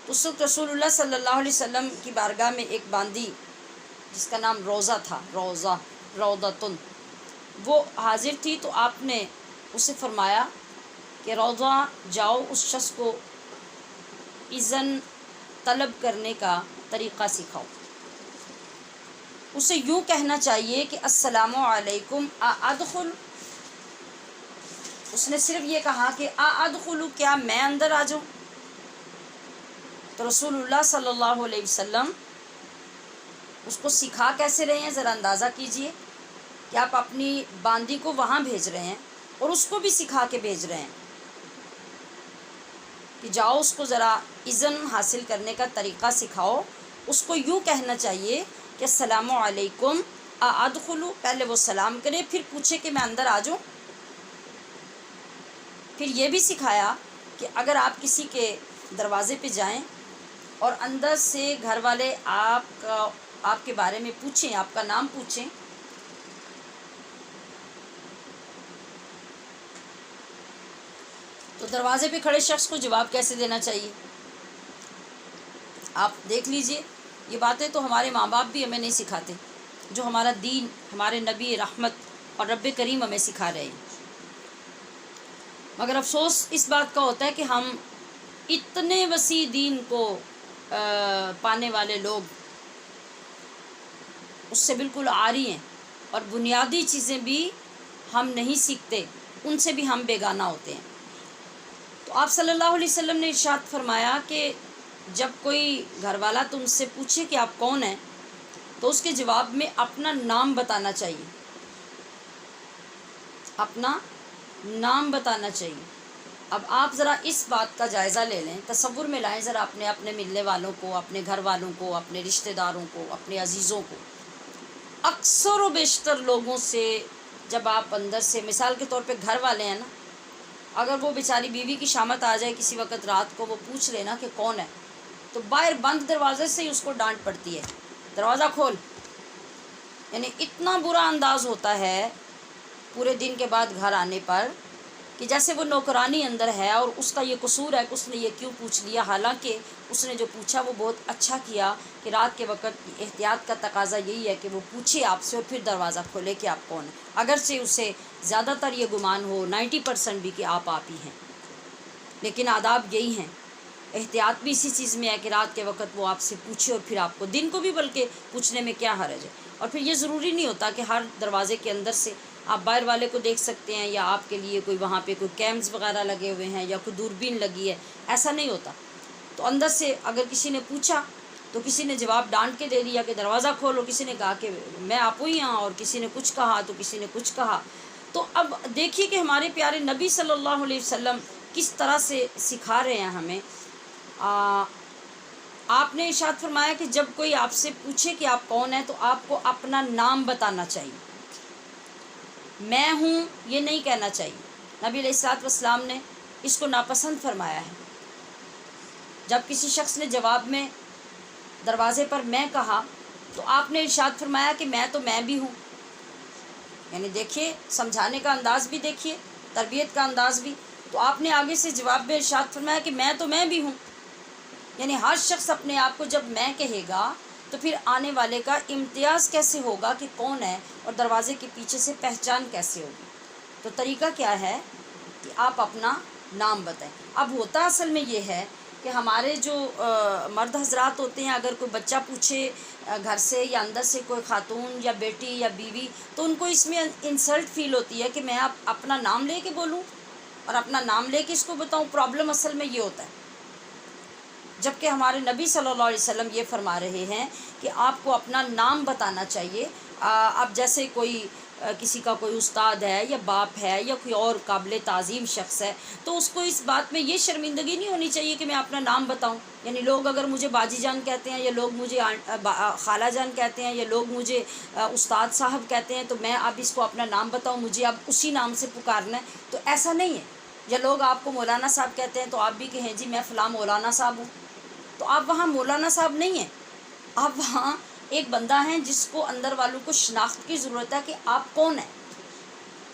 تو اس وقت رسول اللہ صلی اللہ علیہ وسلم کی بارگاہ میں ایک باندی جس کا نام روضہ تھا، روضتن، وہ حاضر تھی، تو آپ نے اسے فرمایا کہ روضہ جاؤ اس شخص کو اذن طلب کرنے کا طریقہ سکھاؤ۔ اسے یوں کہنا چاہیے کہ السلام علیکم ادخل۔ اس نے صرف یہ کہا کہ ادخل، کیا میں اندر آ جاؤں؟ تو رسول اللہ صلی اللہ علیہ وسلم اس کو سکھا کیسے رہے ہیں، ذرا اندازہ کیجئے کہ آپ اپنی باندی کو وہاں بھیج رہے ہیں اور اس کو بھی سکھا کے بھیج رہے ہیں کہ جاؤ اس کو ذرا اذن حاصل کرنے کا طریقہ سکھاؤ۔ اس کو یوں کہنا چاہیے کہ السلام علیکم ادخلو، پہلے وہ سلام کرے پھر پوچھے کہ میں اندر آ جاؤں۔ پھر یہ بھی سکھایا کہ اگر آپ کسی کے دروازے پہ جائیں اور اندر سے گھر والے آپ کے بارے میں پوچھیں، آپ کا نام پوچھیں، تو دروازے پہ کھڑے شخص کو جواب کیسے دینا چاہیے؟ آپ دیکھ لیجئے، یہ باتیں تو ہمارے ماں باپ بھی ہمیں نہیں سکھاتے، جو ہمارا دین، ہمارے نبی رحمت اور رب کریم ہمیں سکھا رہے ہیں۔ مگر افسوس اس بات کا ہوتا ہے کہ ہم اتنے وسیع دین کو پانے والے لوگ اس سے بالکل عاری ہیں، اور بنیادی چیزیں بھی ہم نہیں سیکھتے، ان سے بھی ہم بیگانہ ہوتے ہیں۔ تو آپ صلی اللہ علیہ وسلم نے ارشاد فرمایا کہ جب کوئی گھر والا تم سے پوچھے کہ آپ کون ہیں تو اس کے جواب میں اپنا نام بتانا چاہیے، اپنا نام بتانا چاہیے۔ اب آپ ذرا اس بات کا جائزہ لے لیں، تصور میں لائیں ذرا اپنے ملنے والوں کو، اپنے گھر والوں کو، اپنے رشتہ داروں کو، اپنے عزیزوں کو۔ اکثر و بیشتر لوگوں سے جب آپ اندر سے، مثال کے طور پہ گھر والے ہیں نا، اگر وہ بیچاری بیوی کی شامت آ جائے کسی وقت رات کو، وہ پوچھ لینا کہ کون ہے، تو باہر بند دروازے سے ہی اس کو ڈانٹ پڑتی ہے، دروازہ کھول۔ یعنی اتنا برا انداز ہوتا ہے پورے دن کے بعد گھر آنے پر کہ جیسے وہ نوکرانی اندر ہے اور اس کا یہ قصور ہے کہ اس نے یہ کیوں پوچھ لیا، حالانکہ اس نے جو پوچھا وہ بہت اچھا کیا کہ رات کے وقت احتیاط کا تقاضا یہی ہے کہ وہ پوچھے آپ سے اور پھر دروازہ کھولے کہ آپ کون ہیں، اگرچہ اسے زیادہ تر یہ گمان ہو 90% بھی کہ آپ ہی ہیں، لیکن آداب یہی ہیں۔ احتیاط بھی اسی چیز میں ہے کہ رات کے وقت وہ آپ سے پوچھے اور پھر آپ کو، دن کو بھی بلکہ پوچھنے میں کیا حرج ہے۔ اور پھر یہ ضروری نہیں ہوتا کہ ہر دروازے کے اندر سے آپ باہر والے کو دیکھ سکتے ہیں، یا آپ کے لیے کوئی وہاں پہ کوئی کیمز وغیرہ لگے ہوئے ہیں یا کوئی دوربین لگی ہے، ایسا نہیں ہوتا۔ تو اندر سے اگر کسی نے پوچھا تو کسی نے جواب ڈانٹ کے دے دیا کہ دروازہ کھولو، کسی نے کہا کہ میں آپ ہی ہاں، اور کسی نے کچھ کہا تو کسی نے کچھ کہا۔ تو اب دیکھیے کہ ہمارے پیارے نبی صلی اللہ علیہ وسلم کس طرح سے سکھا رہے ہیں ہمیں۔ آپ نے ارشاد فرمایا کہ جب کوئی آپ سے پوچھے کہ آپ کون ہیں تو آپ کو اپنا نام بتانا چاہیے، میں ہوں یہ نہیں کہنا چاہیے۔ نبی علیہ الصلوۃ والسلام نے اس کو ناپسند فرمایا ہے۔ جب کسی شخص نے جواب میں دروازے پر میں کہا تو آپ نے ارشاد فرمایا کہ میں بھی ہوں۔ یعنی دیکھیے سمجھانے کا انداز بھی، دیکھیے تربیت کا انداز بھی۔ تو آپ نے آگے سے جواب میں ارشاد فرمایا کہ میں بھی ہوں۔ یعنی ہر شخص اپنے آپ کو جب میں کہے گا تو پھر آنے والے کا امتیاز کیسے ہوگا کہ کون ہے، اور دروازے کے پیچھے سے پہچان کیسے ہوگی۔ تو طریقہ کیا ہے کہ آپ اپنا نام بتائیں۔ اب ہوتا اصل میں یہ ہے کہ ہمارے جو مرد حضرات ہوتے ہیں، اگر کوئی بچہ پوچھے گھر سے یا اندر سے کوئی خاتون یا بیٹی یا بیوی، تو ان کو اس میں انسلٹ فیل ہوتی ہے کہ میں اپنا نام لے کے بولوں اور اپنا نام لے کے اس کو بتاؤں۔ پرابلم اصل میں یہ ہوتا ہے، جبکہ ہمارے نبی صلی اللہ علیہ وسلم یہ فرما رہے ہیں کہ آپ کو اپنا نام بتانا چاہیے۔ اب جیسے کوئی کسی کا کوئی استاد ہے یا باپ ہے یا کوئی اور قابل تعظیم شخص ہے، تو اس کو اس بات میں یہ شرمندگی نہیں ہونی چاہیے کہ میں اپنا نام بتاؤں۔ یعنی لوگ اگر مجھے باجی جان کہتے ہیں، یا لوگ مجھے خالہ جان کہتے ہیں، یا لوگ مجھے استاد صاحب کہتے ہیں، تو میں اب اس کو اپنا نام بتاؤں، مجھے اب اسی نام سے پکارنا ہے، تو ایسا نہیں ہے۔ یا لوگ آپ کو مولانا صاحب کہتے ہیں تو آپ بھی کہیں جی میں فلاں مولانا صاحب ہوں، تو آپ وہاں مولانا صاحب نہیں ہیں، آپ وہاں ایک بندہ ہیں جس کو اندر والوں کو شناخت کی ضرورت ہے کہ آپ کون ہیں۔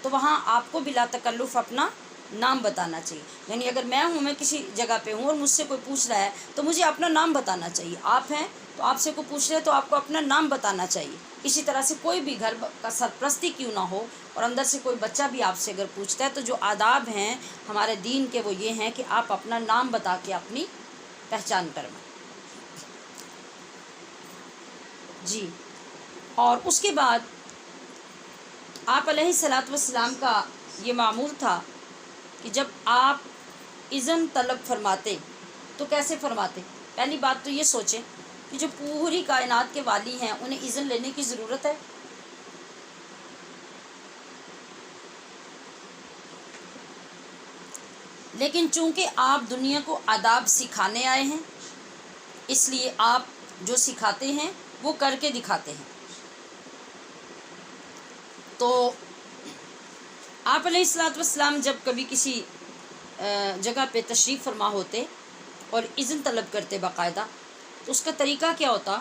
تو وہاں آپ کو بلا تکلف اپنا نام بتانا چاہیے۔ یعنی اگر میں کسی جگہ پہ ہوں اور مجھ سے کوئی پوچھ رہا ہے تو مجھے اپنا نام بتانا چاہیے۔ آپ ہیں تو آپ سے کوئی پوچھ رہے ہے تو آپ کو اپنا نام بتانا چاہیے۔ اسی طرح سے کوئی بھی گھر کا سرپرستی کیوں نہ ہو، اور اندر سے کوئی بچہ بھی آپ سے اگر پوچھتا ہے، تو جو آداب ہیں ہمارے دین کے وہ یہ ہیں کہ آپ اپنا نام بتا کے اپنی پہچان کروائیں۔ جی، اور اس کے بعد آپ علیہ الصلوۃ والسلام کا یہ معمول تھا کہ جب آپ اذن طلب فرماتے تو کیسے فرماتے؟ پہلی بات تو یہ سوچیں کہ جو پوری کائنات کے والی ہیں انہیں اذن لینے کی ضرورت ہے؟ لیکن چونکہ آپ دنیا کو آداب سکھانے آئے ہیں، اس لیے آپ جو سکھاتے ہیں وہ کر کے دکھاتے ہیں۔ تو آپ علیہ الصلوۃ والسلام جب کبھی کسی جگہ پہ تشریف فرما ہوتے اور اذن طلب کرتے باقاعدہ، تو اس کا طریقہ کیا ہوتا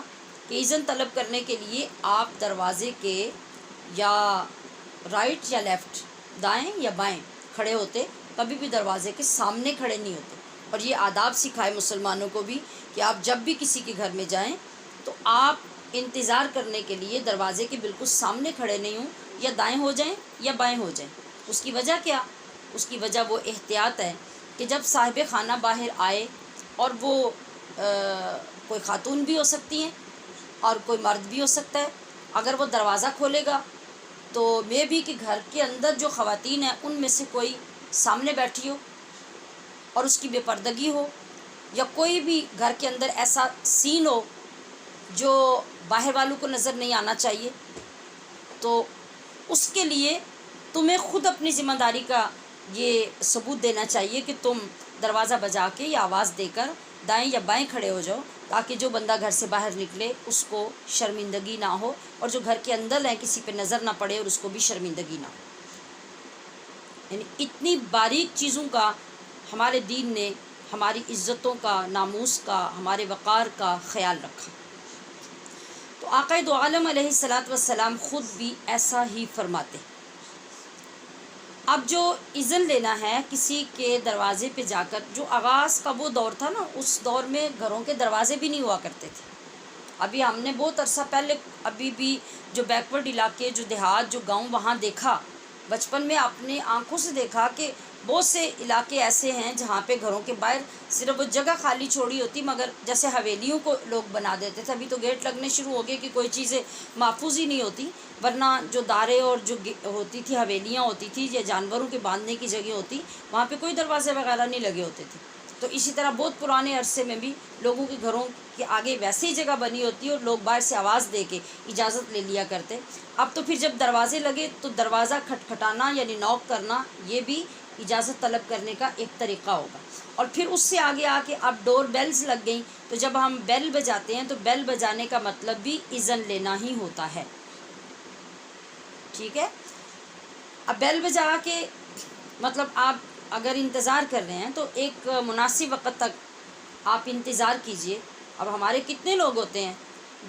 کہ اذن طلب کرنے کے لیے آپ دروازے کے یا رائٹ یا لیفٹ، دائیں یا بائیں کھڑے ہوتے، کبھی بھی دروازے کے سامنے کھڑے نہیں ہوتے۔ اور یہ آداب سکھائے مسلمانوں کو بھی کہ آپ جب بھی کسی کے گھر میں جائیں تو آپ انتظار کرنے کے لیے دروازے کے بالکل سامنے کھڑے نہیں ہوں، یا دائیں ہو جائیں یا بائیں ہو جائیں۔ اس کی وجہ کیا؟ اس کی وجہ وہ احتیاط ہے کہ جب صاحب خانہ باہر آئے، اور وہ کوئی خاتون بھی ہو سکتی ہیں اور کوئی مرد بھی ہو سکتا ہے، اگر وہ دروازہ کھولے گا تو میں بھی کہ گھر کے اندر جو خواتین ہیں ان میں سے کوئی سامنے بیٹھی ہو اور اس کی بے پردگی ہو، یا کوئی بھی گھر کے اندر ایسا سین ہو جو باہر والوں کو نظر نہیں آنا چاہیے، تو اس کے لیے تمہیں خود اپنی ذمہ داری کا یہ ثبوت دینا چاہیے کہ تم دروازہ بجا کے یا آواز دے کر دائیں یا بائیں کھڑے ہو جاؤ، تاکہ جو بندہ گھر سے باہر نکلے اس کو شرمندگی نہ ہو، اور جو گھر کے اندر ہے کسی پہ نظر نہ پڑے اور اس کو بھی شرمندگی نہ ہو۔ یعنی اتنی باریک چیزوں کا ہمارے دین نے ہماری عزتوں کا، ناموس کا، ہمارے وقار کا خیال رکھا۔ تو آقا دو عالم علیہ الصلاۃ والسلام خود بھی ایسا ہی فرماتے۔ اب جو اذن لینا ہے کسی کے دروازے پہ جا کر، جو آغاز کا وہ دور تھا نا، اس دور میں گھروں کے دروازے بھی نہیں ہوا کرتے تھے۔ ابھی ہم نے بہت عرصہ پہلے ابھی بھی جو بیکورڈ علاقے، جو دیہات، جو گاؤں، وہاں دیکھا، بچپن میں اپنے آنکھوں سے دیکھا کہ بہت سے علاقے ایسے ہیں جہاں پہ گھروں کے باہر صرف وہ جگہ خالی چھوڑی ہوتی، مگر جیسے حویلیوں کو لوگ بنا دیتے تھے۔ ابھی تو گیٹ لگنے شروع ہو گئے کہ کوئی چیزیں محفوظ ہی نہیں ہوتی، ورنہ جو دارے اور جو ہوتی تھی، حویلیاں ہوتی تھی یا جانوروں کے باندھنے کی جگہ ہوتی، وہاں پہ کوئی دروازے وغیرہ نہیں لگے ہوتے تھے۔ تو اسی طرح بہت پرانے عرصے میں بھی لوگوں کے گھروں کے آگے ویسے ہی جگہ بنی ہوتی اور لوگ باہر سے آواز دے کے اجازت لے لیا کرتے۔ اب تو پھر جب دروازے لگے تو دروازہ کھٹکھٹانا یعنی نوک کرنا، یہ بھی اجازت طلب کرنے کا ایک طریقہ ہوگا۔ اور پھر اس سے آگے آ کے اب ڈور بیلز لگ گئیں، تو جب ہم بیل بجاتے ہیں تو بیل بجانے کا مطلب بھی اذن لینا ہی ہوتا ہے، ٹھیک ہے۔ اب بیل بجا کے مطلب آپ اگر انتظار کر رہے ہیں تو ایک مناسب وقت تک آپ انتظار کیجئے۔ اب ہمارے کتنے لوگ ہوتے ہیں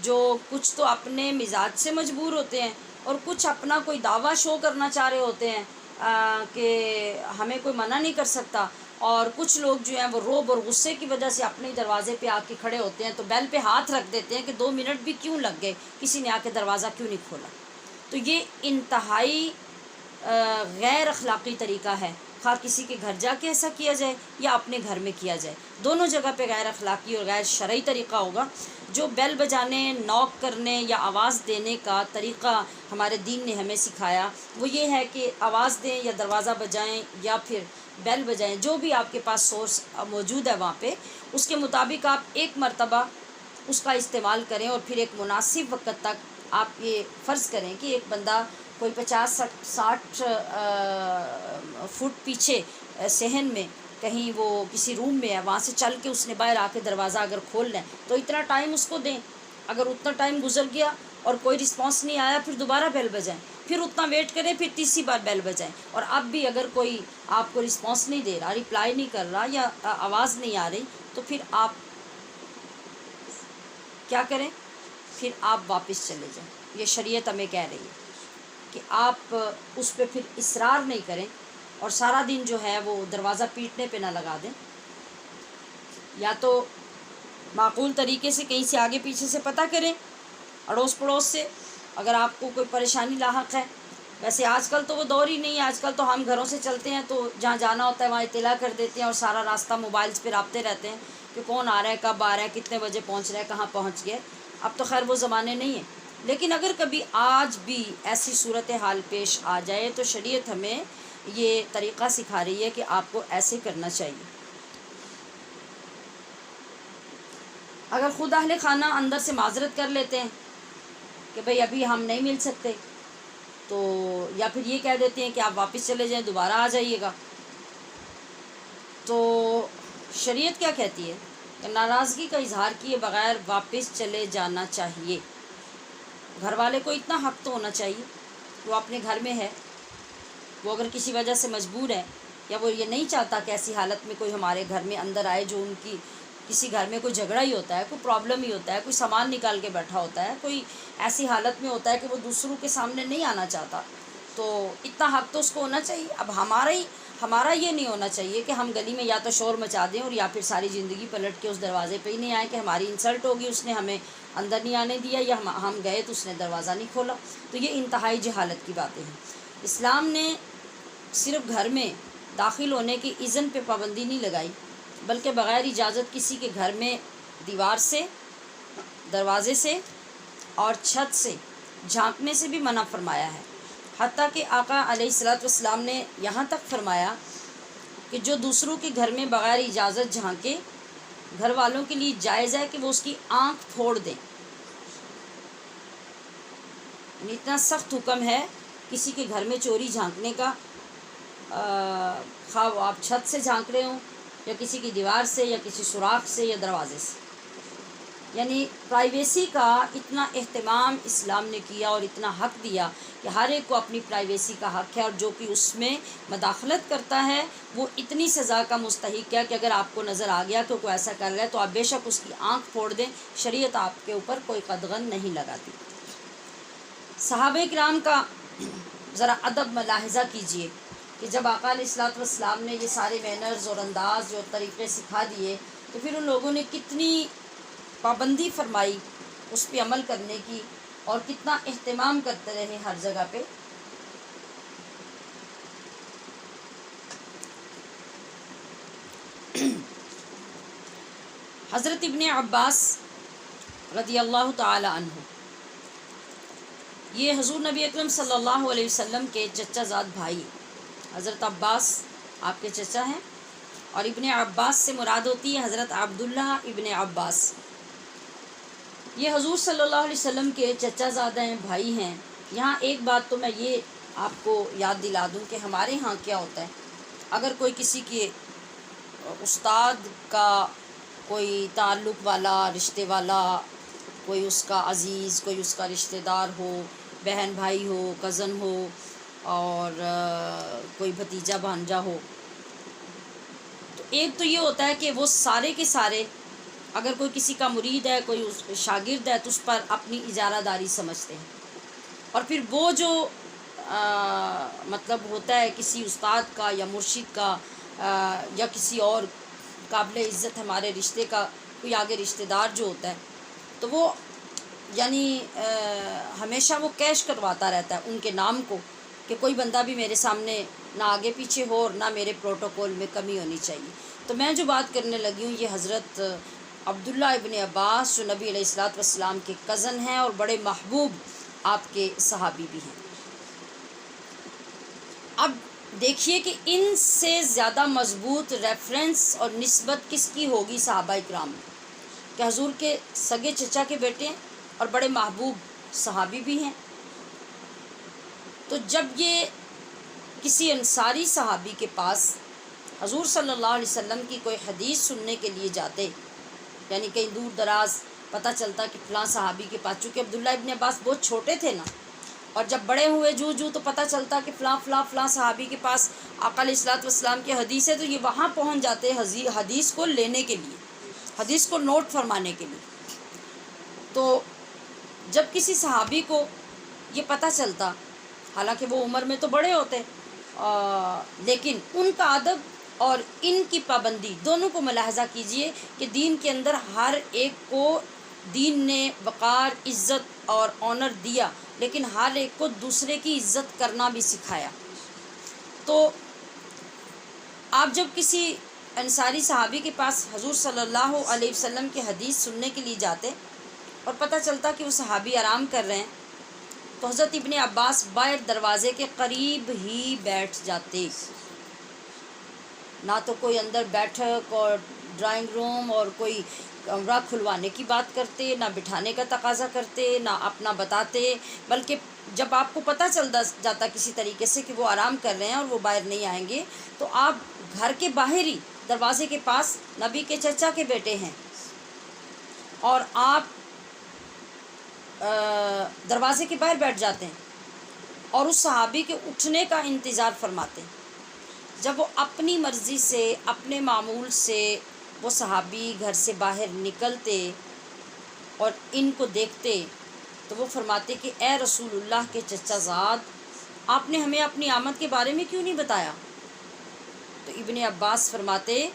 جو کچھ تو اپنے مزاج سے مجبور ہوتے ہیں، اور کچھ اپنا کوئی دعویٰ شو کرنا چاہ رہے ہوتے ہیں کہ ہمیں کوئی منع نہیں کر سکتا، اور کچھ لوگ جو ہیں وہ روب اور غصے کی وجہ سے اپنے دروازے پہ آ کے کھڑے ہوتے ہیں، تو بیل پہ ہاتھ رکھ دیتے ہیں کہ 2 منٹ بھی کیوں لگ گئے، کسی نے آ کے دروازہ کیوں نہیں کھولا۔ تو یہ انتہائی غیر اخلاقی طریقہ ہے، خواہ کسی کے گھر جا کے ایسا کیا جائے یا اپنے گھر میں کیا جائے، دونوں جگہ پہ غیر اخلاقی اور غیر شرعی طریقہ ہوگا۔ جو بیل بجانے، نوک کرنے یا آواز دینے کا طریقہ ہمارے دین نے ہمیں سکھایا وہ یہ ہے کہ آواز دیں یا دروازہ بجائیں یا پھر بیل بجائیں، جو بھی آپ کے پاس سورس موجود ہے وہاں پہ، اس کے مطابق آپ ایک مرتبہ اس کا استعمال کریں، اور پھر ایک مناسب وقت تک آپ یہ فرض کریں کہ ایک بندہ کوئی 50-60 فٹ پیچھے صحن میں کہیں وہ کسی روم میں ہے، وہاں سے چل کے اس نے باہر آ کے دروازہ اگر کھولنا ہے تو اتنا ٹائم اس کو دیں۔ اگر اتنا ٹائم گزر گیا اور کوئی رسپانس نہیں آیا، پھر دوبارہ بیل بجائیں، پھر اتنا ویٹ کریں، پھر تیسری بار بیل بجائیں۔ اور اب بھی اگر کوئی آپ کو رسپانس نہیں دے رہا، رپلائی نہیں کر رہا یا آواز نہیں آ رہی، تو پھر آپ کیا کریں؟ پھر آپ واپس چلے جائیں۔ یہ شریعت ہمیں کہہ رہی ہے کہ آپ اس پہ پھر اصرار نہیں کریں اور سارا دن جو ہے وہ دروازہ پیٹنے پہ نہ لگا دیں۔ یا تو معقول طریقے سے کہیں سے آگے پیچھے سے پتہ کریں، اڑوس پڑوس سے، اگر آپ کو کوئی پریشانی لاحق ہے۔ ویسے آج کل تو وہ دور ہی نہیں ہے، آج کل تو ہم گھروں سے چلتے ہیں تو جہاں جانا ہوتا ہے وہاں اطلاع کر دیتے ہیں، اور سارا راستہ موبائلز پہ رابطے رہتے ہیں کہ کون آ رہا ہے، کب آ رہا ہے، کتنے بجے پہنچ رہا ہے، کہاں پہنچ گئے۔ اب تو خیر وہ زمانے نہیں ہیں، لیکن اگر کبھی آج بھی ایسی صورتحال پیش آ جائے تو شریعت ہمیں یہ طریقہ سکھا رہی ہے کہ آپ کو ایسے کرنا چاہیے۔ اگر خود اہل خانہ اندر سے معذرت کر لیتے ہیں کہ بھئی ابھی ہم نہیں مل سکتے، تو یا پھر یہ کہہ دیتے ہیں کہ آپ واپس چلے جائیں، دوبارہ آ جائیے گا، تو شریعت کیا کہتی ہے کہ ناراضگی کا اظہار کیے بغیر واپس چلے جانا چاہیے۔ گھر والے کو اتنا حق تو ہونا چاہیے، وہ اپنے گھر میں ہے، وہ اگر کسی وجہ سے مجبور ہے یا وہ یہ نہیں چاہتا کہ ایسی حالت میں کوئی ہمارے گھر میں اندر آئے، جو ان کی کسی گھر میں کوئی جھگڑا ہی ہوتا ہے، کوئی پرابلم ہی ہوتا ہے، کوئی سامان نکال کے بیٹھا ہوتا ہے، کوئی ایسی حالت میں ہوتا ہے کہ وہ دوسروں کے سامنے نہیں آنا چاہتا، تو اتنا حق تو اس کو ہونا چاہیے۔ اب ہمارا یہ نہیں ہونا چاہیے کہ ہم گلی میں یا تو شور مچا دیں اور یا پھر ساری زندگی پلٹ کے اس دروازے پہ ہی نہیں آئیں کہ ہماری انسلٹ ہوگی، اس نے ہمیں اندر نہیں آنے دیا، یا ہم گئے تو اس نے دروازہ نہیں کھولا۔ تو یہ انتہائی جہالت کی باتیں ہیں۔ اسلام نے صرف گھر میں داخل ہونے کی اذن پہ پابندی نہیں لگائی، بلکہ بغیر اجازت کسی کے گھر میں دیوار سے، دروازے سے اور چھت سے جھانکنے سے بھی منع فرمایا ہے۔ حتیٰ کہ آقا علیہ الصلوۃ والسلام نے یہاں تک فرمایا کہ جو دوسروں کے گھر میں بغیر اجازت جھانکے، گھر والوں کے لیے جائز ہے کہ وہ اس کی آنکھ پھوڑ دیں۔ اتنا سخت حکم ہے کسی کے گھر میں چوری جھانکنے کا خواہ وہ آپ چھت سے جھانک رہے ہوں یا کسی کی دیوار سے یا کسی سوراخ سے یا دروازے سے. یعنی پرائیویسی کا اتنا اہتمام اسلام نے کیا اور اتنا حق دیا کہ ہر ایک کو اپنی پرائیویسی کا حق ہے، اور جو کہ اس میں مداخلت کرتا ہے وہ اتنی سزا کا مستحق ہے کہ اگر آپ کو نظر آ گیا کہ کوئی ایسا کر رہا ہے تو آپ بے شک اس کی آنکھ پھوڑ دیں، شریعت آپ کے اوپر کوئی قدغن نہیں لگاتی. صحابہ کرام کا ذرا ادب ملاحظہ کیجئے کہ جب آقا علیہ الصلوۃ والسلام نے یہ سارے مینرز اور انداز اور طریقے سکھا دیے تو پھر ان لوگوں نے کتنی پابندی فرمائی اس پہ عمل کرنے کی، اور کتنا اہتمام کرتے رہے ہر جگہ پہ. حضرت ابن عباس رضی اللہ تعالی عنہ، یہ حضور نبی اکرم صلی اللہ علیہ وسلم کے چچا زاد بھائی. حضرت عباس آپ کے چچا ہیں، اور ابن عباس سے مراد ہوتی ہے حضرت عبداللہ ابن عباس. یہ حضور صلی اللہ علیہ وسلم کے چچا زاد ہیں، بھائی ہیں. یہاں ایک بات تو میں یہ آپ کو یاد دلا دوں کہ ہمارے ہاں کیا ہوتا ہے، اگر کوئی کسی کے استاد کا کوئی تعلق والا، رشتے والا، کوئی اس کا عزیز، کوئی اس کا رشتہ دار ہو، بہن بھائی ہو، کزن ہو، اور کوئی بھتیجا بھانجا ہو، تو ایک تو یہ ہوتا ہے کہ وہ سارے کے سارے اگر کوئی کسی کا مرید ہے، کوئی اس شاگرد ہے تو اس پر اپنی اجارہ داری سمجھتے ہیں. اور پھر وہ جو مطلب ہوتا ہے کسی استاد کا یا مرشد کا یا کسی اور قابل عزت ہمارے رشتے کا کوئی آگے رشتہ دار جو ہوتا ہے، تو وہ یعنی ہمیشہ وہ کیش کرواتا رہتا ہے ان کے نام کو کہ کوئی بندہ بھی میرے سامنے نہ آگے پیچھے ہو اور نہ میرے پروٹوکول میں کمی ہونی چاہیے. تو میں جو بات کرنے لگی ہوں یہ حضرت عبداللہ ابن عباس جو نبی علیہ الصلوۃ والسلام کے کزن ہیں اور بڑے محبوب آپ کے صحابی بھی ہیں. اب دیکھیے کہ ان سے زیادہ مضبوط ریفرنس اور نسبت کس کی ہوگی صحابہ اکرام میں، کہ حضور کے سگے چچا کے بیٹے ہیں اور بڑے محبوب صحابی بھی ہیں. تو جب یہ کسی انصاری صحابی کے پاس حضور صلی اللہ علیہ وسلم کی کوئی حدیث سننے کے لیے جاتے، یعنی کہیں دور دراز پتہ چلتا کہ فلاں صحابی کے پاس، چونکہ عبداللہ ابن عباس بہت چھوٹے تھے نا، اور جب بڑے ہوئے جو تو پتہ چلتا کہ فلاں صحابی کے پاس آقا علیہ الصلوۃ والسلام کی حدیث ہے، تو یہ وہاں پہنچ جاتے حدیث کو لینے کے لیے، حدیث کو نوٹ فرمانے کے لیے. تو جب کسی صحابی کو یہ پتہ چلتا، حالانکہ وہ عمر میں تو بڑے ہوتے، لیکن ان کا ادب اور ان کی پابندی دونوں کو ملاحظہ کیجئے کہ دین کے اندر ہر ایک کو دین نے وقار، عزت اور آنر دیا، لیکن ہر ایک کو دوسرے کی عزت کرنا بھی سکھایا. تو آپ جب کسی انصاری صحابی کے پاس حضور صلی اللہ علیہ وسلم کی حدیث سننے کے لیے جاتے اور پتہ چلتا کہ وہ صحابی آرام کر رہے ہیں، تو حضرت ابن عباس باہر دروازے کے قریب ہی بیٹھ جاتے. نہ تو کوئی اندر بیٹھک اور ڈرائنگ روم اور کوئی کمرہ کھلوانے کی بات کرتے، نہ بٹھانے کا تقاضا کرتے، نہ اپنا بتاتے، بلکہ جب آپ کو پتہ چل جاتا کسی طریقے سے کہ وہ آرام کر رہے ہیں اور وہ باہر نہیں آئیں گے، تو آپ گھر کے باہر ہی دروازے کے پاس نبی کے چچا کے بیٹے ہیں اور آپ دروازے کے باہر بیٹھ جاتے ہیں اور اس صحابی کے اٹھنے کا انتظار فرماتے ہیں. جب وہ اپنی مرضی سے، اپنے معمول سے وہ صحابی گھر سے باہر نکلتے اور ان کو دیکھتے تو وہ فرماتے کہ اے رسول اللہ کے چچا زاد، آپ نے ہمیں اپنی آمد کے بارے میں کیوں نہیں بتایا؟ تو ابن عباس فرماتے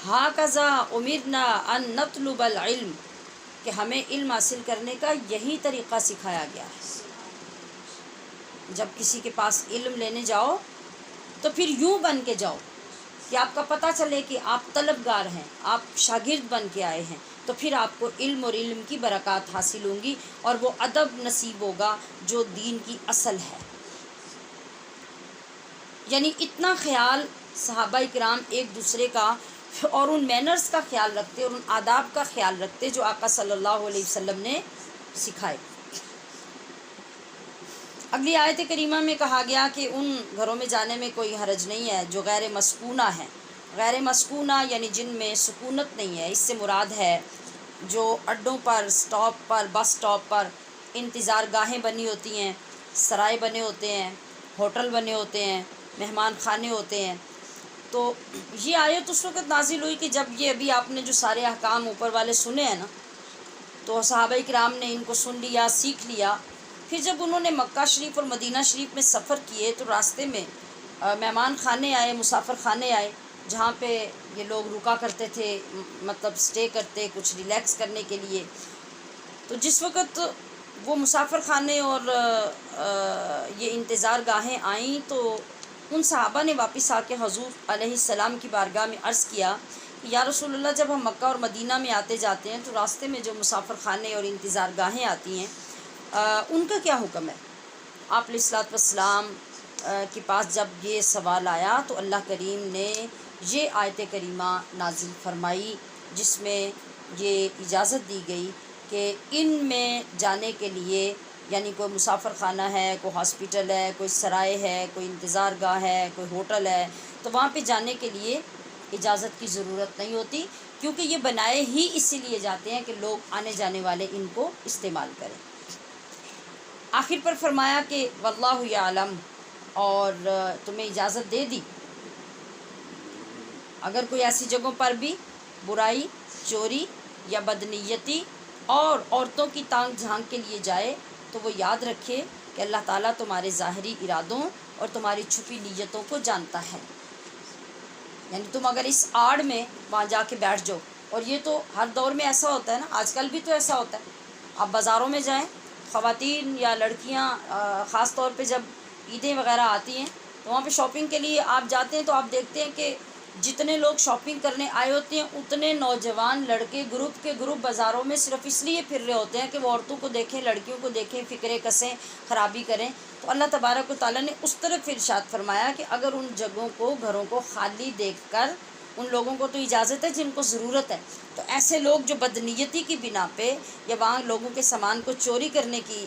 ہاکذا امرنا ان نطلب العلم، کہ ہمیں علم حاصل کرنے کا یہی طریقہ سکھایا گیا ہے. جب کسی کے پاس علم لینے جاؤ تو پھر یوں بن کے جاؤ کہ آپ کا پتہ چلے کہ آپ طلبگار ہیں، آپ شاگرد بن کے آئے ہیں، تو پھر آپ کو علم اور علم کی برکات حاصل ہوں گی اور وہ ادب نصیب ہوگا جو دین کی اصل ہے. یعنی اتنا خیال صحابہ کرام ایک دوسرے کا اور ان مینرز کا خیال رکھتے اور ان آداب کا خیال رکھتے جو آقا صلی اللہ علیہ وسلم نے سکھائے. اگلی آیت کریمہ میں کہا گیا کہ ان گھروں میں جانے میں کوئی حرج نہیں ہے جو غیر مسکونہ ہیں۔ غیر مسکونہ یعنی جن میں سکونت نہیں ہے، اس سے مراد ہے جو اڈوں پر، سٹاپ پر، بس سٹاپ پر انتظار گاہیں بنی ہوتی ہیں، سرائے بنے ہوتے ہیں، ہوٹل بنے ہوتے ہیں، مہمان خانے ہوتے ہیں۔ تو یہ آیت اس وقت نازل ہوئی کہ جب یہ ابھی آپ نے جو سارے احکام اوپر والے سنے ہیں نا، تو صحابہ کرام نے ان کو سن لیا، سیکھ لیا۔ پھر جب انہوں نے مکہ شریف اور مدینہ شریف میں سفر کیے تو راستے میں مہمان خانے آئے، مسافر خانے آئے، جہاں پہ یہ لوگ رکا کرتے تھے، مطلب سٹے کرتے کچھ ریلیکس کرنے کے لیے۔ تو جس وقت وہ مسافر خانے اور یہ انتظار گاہیں آئیں تو ان صحابہ نے واپس آ کے حضور علیہ السلام کی بارگاہ میں عرض کیا کہ یا رسول اللہ، جب ہم مکہ اور مدینہ میں آتے جاتے ہیں تو راستے میں جو مسافر خانے اور انتظار گاہیں آتی ہیں ان کا کیا حکم ہے؟ آپ علیہ الصلوۃ والسلام کے پاس جب یہ سوال آیا تو اللہ کریم نے یہ آیت کریمہ نازل فرمائی جس میں یہ اجازت دی گئی کہ ان میں جانے کے لیے، یعنی کوئی مسافر خانہ ہے، کوئی ہاسپٹل ہے، کوئی سرائے ہے، کوئی انتظار گاہ ہے، کوئی ہوٹل ہے، تو وہاں پہ جانے کے لیے اجازت کی ضرورت نہیں ہوتی، کیونکہ یہ بنائے ہی اسی لیے جاتے ہیں کہ لوگ آنے جانے والے ان کو استعمال کریں۔ آخر پر فرمایا کہ واللہ یعلم، اور تمہیں اجازت دے دی اگر کوئی ایسی جگہوں پر بھی برائی، چوری یا بدنیتی اور عورتوں کی تانگ جھانک کے لیے جائے تو وہ یاد رکھے کہ اللہ تعالیٰ تمہارے ظاہری ارادوں اور تمہاری چھپی نیتوں کو جانتا ہے۔ یعنی تم اگر اس آڑ میں وہاں جا کے بیٹھ جاؤ، اور یہ تو ہر دور میں ایسا ہوتا ہے نا، آج کل بھی تو ایسا ہوتا ہے۔ آپ بازاروں میں جائیں، خواتین یا لڑکیاں خاص طور پہ جب عیدیں وغیرہ آتی ہیں تو وہاں پہ شاپنگ کے لیے آپ جاتے ہیں تو آپ دیکھتے ہیں کہ جتنے لوگ شاپنگ کرنے آئے ہوتے ہیں اتنے نوجوان لڑکے گروپ کے گروپ بازاروں میں صرف اس لیے پھر رہے ہوتے ہیں کہ وہ عورتوں کو دیکھیں، لڑکیوں کو دیکھیں، فکرے کسیں، خرابی کریں۔ تو اللہ تبارک و تعالیٰ نے اس طرف ارشاد فرمایا کہ اگر ان جگہوں کو، گھروں کو خالی دیکھ کر، ان لوگوں کو تو اجازت ہے جن کو ضرورت ہے، تو ایسے لوگ جو بدنیتی کی بنا پہ یا وہاں لوگوں کے سامان کو چوری کرنے کی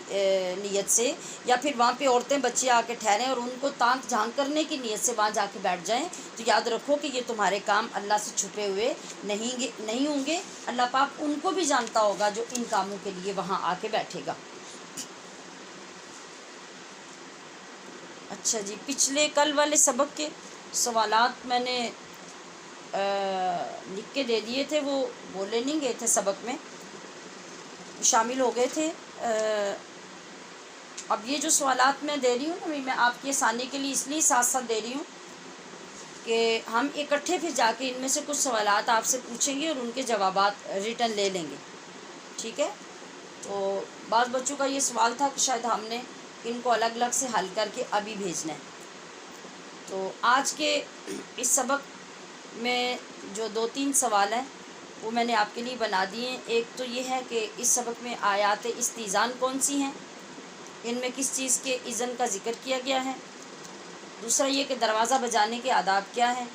نیت سے، یا پھر وہاں پہ عورتیں بچے آ کے ٹھہریں اور ان کو تانک جھانک کرنے کی نیت سے وہاں جا کے بیٹھ جائیں، تو یاد رکھو کہ یہ تمہارے کام اللہ سے چھپے ہوئے نہیں ہوں گے۔ اللہ پاک ان کو بھی جانتا ہوگا جو ان کاموں کے لیے وہاں آ کے بیٹھے گا۔ اچھا جی، پچھلے کل والے سبق کے سوالات میں نے لکھ کے دے دیے تھے، وہ بولے نہیں گئے تھے، سبق میں شامل ہو گئے تھے۔ اب یہ جو سوالات میں دے رہی ہوں نا، میں آپ کی آسانی کے لیے اس لیے ساتھ ساتھ دے رہی ہوں کہ ہم اکٹھے پھر جا کے ان میں سے کچھ سوالات آپ سے پوچھیں گے اور ان کے جوابات ریٹن لے لیں گے، ٹھیک ہے؟ تو بعض بچوں کا یہ سوال تھا کہ شاید ہم نے ان کو الگ الگ سے حل کر کے ابھی بھیجنا ہے۔ تو آج کے اس سبق میں جو 2-3 سوال ہیں وہ میں نے آپ کے لیے بنا دیے ہیں۔ ایک تو یہ ہے کہ اس سبق میں آیات استئذان کون سی ہیں، ان میں کس چیز کے اذن کا ذکر کیا گیا ہے۔ دوسرا یہ کہ دروازہ بجانے کے آداب کیا ہیں،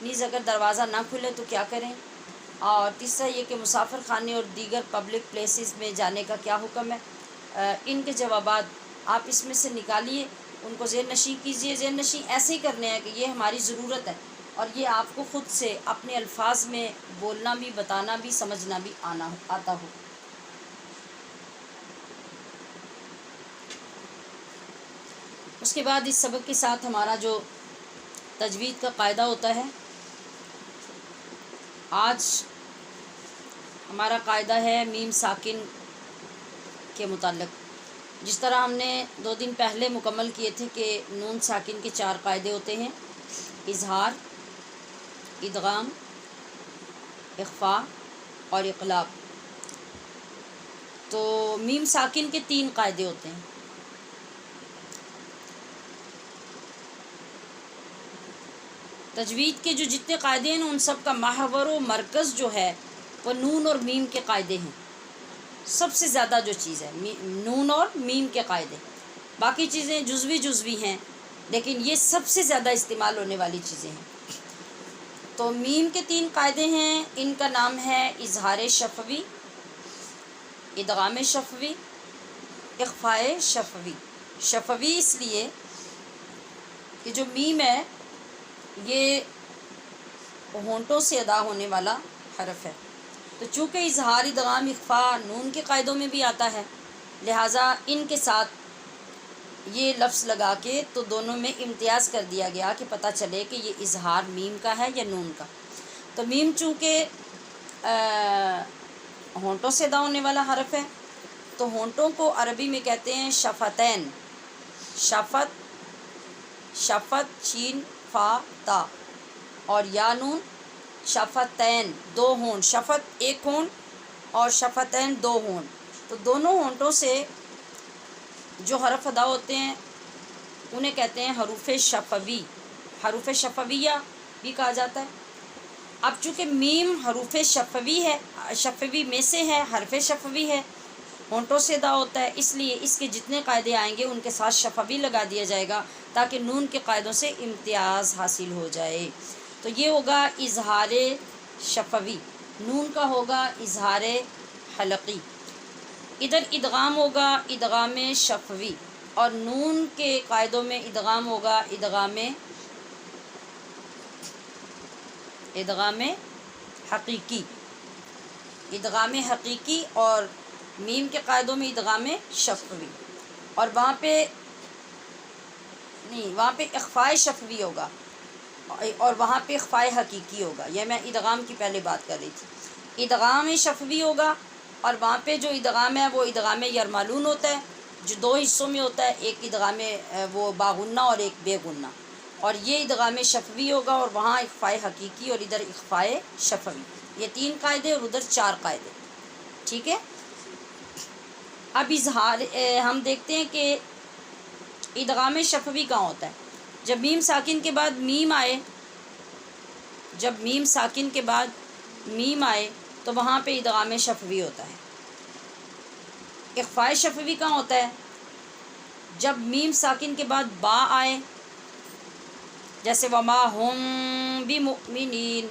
نیز اگر دروازہ نہ کھلے تو کیا کریں۔ اور تیسرا یہ کہ مسافر خانے اور دیگر پبلک پلیسز میں جانے کا کیا حکم ہے۔ ان کے جوابات آپ اس میں سے نکالیے، ان کو ذہن نشین کیجیے۔ ذہن نشین ایسے ہی کرنے ہیں کہ یہ ہماری ضرورت ہے اور یہ آپ کو خود سے اپنے الفاظ میں بولنا بھی، بتانا بھی، سمجھنا بھی آتا ہو۔ اس کے بعد اس سبق کے ساتھ ہمارا جو تجوید کا قاعدہ ہوتا ہے، آج ہمارا قاعدہ ہے میم ساکن کے متعلق۔ جس طرح ہم نے 2 دن پہلے مکمل کیے تھے کہ نون ساکن کے 4 قاعدے ہوتے ہیں: اظہار، ادغام، اخفاء اور اقلاب۔ تو میم ساکن کے 3 قاعدے ہوتے ہیں۔ تجوید کے جو جتنے قاعدے ہیں نا، ان سب کا محور و مرکز جو ہے وہ نون اور میم کے قاعدے ہیں۔ سب سے زیادہ جو چیز ہے نون اور میم کے قاعدے، باقی چیزیں جزوی ہیں، لیکن یہ سب سے زیادہ استعمال ہونے والی چیزیں ہیں۔ تو میم کے 3 قاعدے ہیں، ان کا نام ہے اظہار شفوی، ادغام شفوی، اخفاء شفوی۔ شفوی اس لیے کہ جو میم ہے یہ ہونٹوں سے ادا ہونے والا حرف ہے، تو چونکہ اظہار، ادغام، اخفاء نون کے قاعدوں میں بھی آتا ہے، لہٰذا ان کے ساتھ یہ لفظ لگا کے تو دونوں میں امتیاز کر دیا گیا کہ پتہ چلے کہ یہ اظہار میم کا ہے یا نون کا۔ تو میم چونکہ ہونٹوں سے ادا ہونے والا حرف ہے، تو ہونٹوں کو عربی میں کہتے ہیں شفتین، شفت، شفت شین فا تا، اور یا نون شفتین، دو ہون، شفت ایک ہون اور شفتین دو ہون، تو دونوں ہونٹوں سے جو حرف ادا ہوتے ہیں انہیں کہتے ہیں حروف شفوی، حروف شفویہ بھی کہا جاتا ہے۔ اب چونکہ میم حروف شفوی ہے، شفوی میں سے ہے، حرف شفوی ہے، ہونٹوں سے ادا ہوتا ہے، اس لیے اس کے جتنے قاعدے آئیں گے ان کے ساتھ شفوی لگا دیا جائے گا تاکہ نون کے قاعدوں سے امتیاز حاصل ہو جائے۔ تو یہ ہوگا اظہار شفوی، نون کا ہوگا اظہار حلقی۔ ادھر ادغام ہوگا ادغام شفوی، اور نون کے قاعدوں میں ادغام ہوگا ادغام حقیقی، ادغام حقیقی، اور میم کے قاعدوں میں ادغام شفوی، اور وہاں پہ اخفاء شفوی ہوگا اور وہاں پہ اخفاء حقیقی ہوگا۔ یہ میں ادغام کی پہلے بات کر رہی تھی۔ ادغام شفوی ہوگا اور وہاں پہ جو ادغام ہے وہ ادغام یرملون ہوتا ہے، جو دو حصوں میں ہوتا ہے، ایک ادغام وہ باغنہ اور ایک بے غنہ، اور یہ ادغام شفوی ہوگا اور وہاں اخفاء حقیقی اور ادھر اخفاء شفوی۔ یہ 3 قاعدے اور ادھر 4 قاعدے، ٹھیک ہے۔ اب اظہار ہم دیکھتے ہیں کہ ادغام شفوی کہاں ہوتا ہے؟ جب میم ساکن کے بعد میم آئے، جب میم ساکن کے بعد میم آئے تو وہاں پہ ادغام شفوی ہوتا ہے۔ اخفاء شفوی کہاں ہوتا ہے؟ جب میم ساکن کے بعد با آئے، جیسے وما ہم بمؤمنین،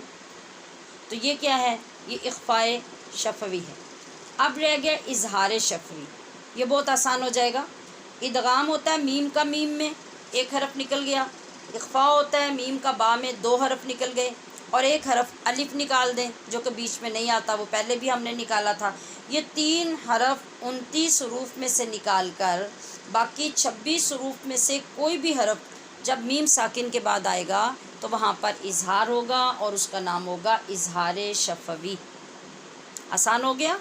تو یہ کیا ہے؟ یہ اخفاء شفوی ہے۔ اب رہ گیا اظہار شفوی، یہ بہت آسان ہو جائے گا۔ ادغام ہوتا ہے میم کا میم میں، ایک حرف نکل گیا، اخفاء ہوتا ہے میم کا با میں، 2 حرف نکل گئے، اور ایک حرف الف نکال دیں جو کہ بیچ میں نہیں آتا، وہ پہلے بھی ہم نے نکالا تھا۔ یہ 3 حرف 29 حروف میں سے نکال کر باقی 26 حروف میں سے کوئی بھی حرف جب میم ساکن کے بعد آئے گا تو وہاں پر اظہار ہوگا اور اس کا نام ہوگا اظہار شفوی۔ آسان ہو گیا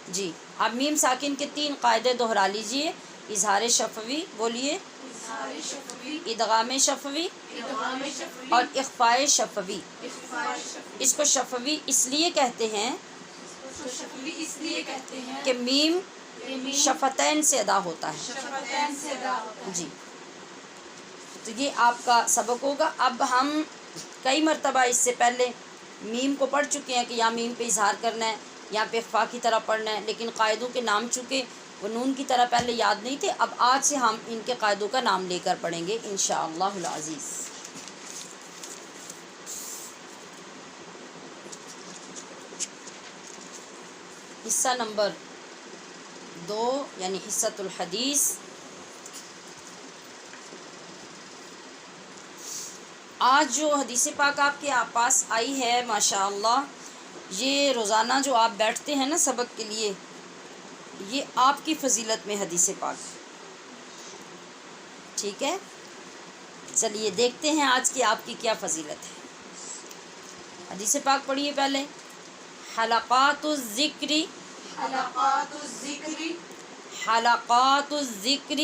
جی۔ اب میم ساکن کے 3 قاعدے دہرا لیجئے۔ اظہار شفوی بولیے، ادغام شفوی اور اخفاء شفوی۔ اس کو شفوی اس لیے کہتے ہیں کہ میم شفتین سے ادا ہوتا ہے جی۔ تو یہ آپ کا سبق ہوگا۔ اب ہم کئی مرتبہ اس سے پہلے میم کو پڑھ چکے ہیں کہ یہاں میم پہ اظہار کرنا ہے، یہاں پہ اخفاء کی طرح پڑھنا ہے، لیکن قاعدوں کے نام چونکہ وہ نون کی طرح پہلے یاد نہیں تھے، اب آج سے ہم ان کے قاعدوں کا نام لے کر پڑھیں گے انشاءاللہ العزیز۔ حصہ نمبر 2 یعنی حصۃ الحدیث۔ آج جو حدیث پاک آپ کے پاس آئی ہے ماشاءاللہ، یہ روزانہ جو آپ بیٹھتے ہیں نا سبق کے لیے، یہ آپ کی فضیلت میں حدیث پاک، ٹھیک ہے۔ چلیے دیکھتے ہیں آج کی آپ کی کیا فضیلت ہے۔ حدیث پاک پڑھیے پہلے۔ حلقات الذکر، حلقات الذکر، حلقات الذکر،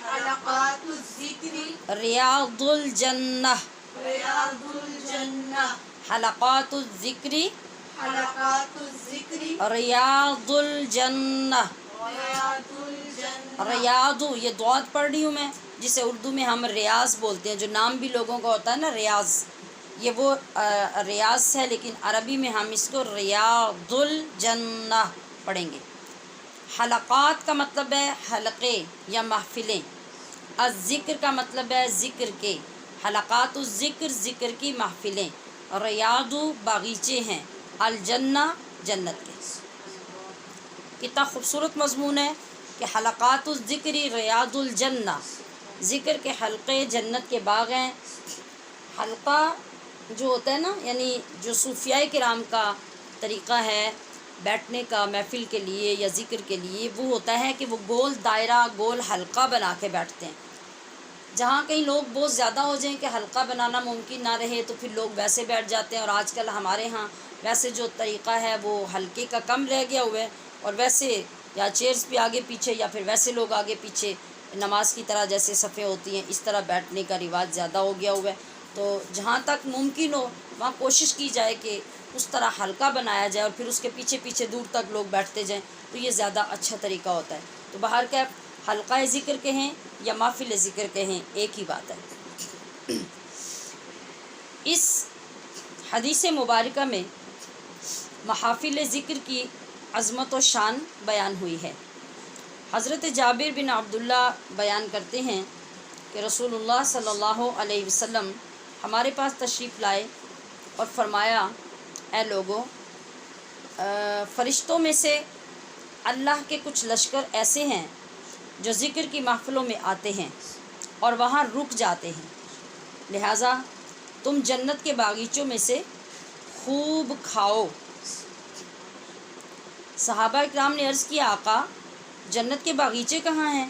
حلقات الذکر، ریاض الجنہ، ریاض الجنہ، حلقات الذکر، حلقات الذکر، ریاض الجنہ۔ ریاض الجنہ، ریاض، یہ دعات پڑھ رہی ہوں میں، جسے اردو میں ہم ریاض بولتے ہیں، جو نام بھی لوگوں کا ہوتا ہے نا ریاض، یہ وہ ریاض ہے، لیکن عربی میں ہم اس کو ریاض الجنہ پڑھیں گے۔ حلقات کا مطلب ہے حلقے یا محفلیں، الذکر کا مطلب ہے ذکر کے، حلقات الذکر ذکر کی محفلیں، ریاض باغیچے ہیں، الجنہ جنت کے۔ کتنا خوبصورت مضمون ہے کہ حلقات الذکر ریاض الجنہ، ذکر کے حلقے جنت کے باغ ہیں۔ حلقہ جو ہوتا ہے نا، یعنی جو صوفیاء کرام کا طریقہ ہے بیٹھنے کا محفل کے لیے یا ذکر کے لیے، وہ ہوتا ہے کہ وہ گول دائرہ، گول حلقہ بنا کے بیٹھتے ہیں۔ جہاں کہیں لوگ بہت زیادہ ہو جائیں کہ حلقہ بنانا ممکن نہ رہے تو پھر لوگ ویسے بیٹھ جاتے ہیں، اور آج کل ہمارے ہاں ویسے جو طریقہ ہے وہ حلقے کا کم رہ گیا ہوا ہے، اور ویسے یا چیئرز پہ آگے پیچھے یا پھر ویسے لوگ آگے پیچھے نماز کی طرح جیسے صفیں ہوتی ہیں اس طرح بیٹھنے کا رواج زیادہ ہو گیا ہوا ہے۔ تو جہاں تک ممکن ہو وہاں کوشش کی جائے کہ اس طرح حلقہ بنایا جائے اور پھر اس کے پیچھے پیچھے دور تک لوگ بیٹھتے جائیں، تو یہ زیادہ اچھا طریقہ ہوتا ہے۔ تو باہر کا حلقہ ذکر کہیں یا محفل ذکر کہیں ایک ہی بات ہے۔ اس حدیث مبارکہ میں محافل ذکر کی عظمت و شان بیان ہوئی ہے۔ حضرت جابر بن عبداللہ بیان کرتے ہیں کہ رسول اللہ صلی اللہ علیہ وسلم ہمارے پاس تشریف لائے اور فرمایا، اے لوگو، فرشتوں میں سے اللہ کے کچھ لشکر ایسے ہیں جو ذکر کی محفلوں میں آتے ہیں اور وہاں رک جاتے ہیں، لہٰذا تم جنت کے باغیچوں میں سے خوب کھاؤ۔ صحابہ اکرام نے عرض کیا، آقا جنت کے باغیچے کہاں ہیں؟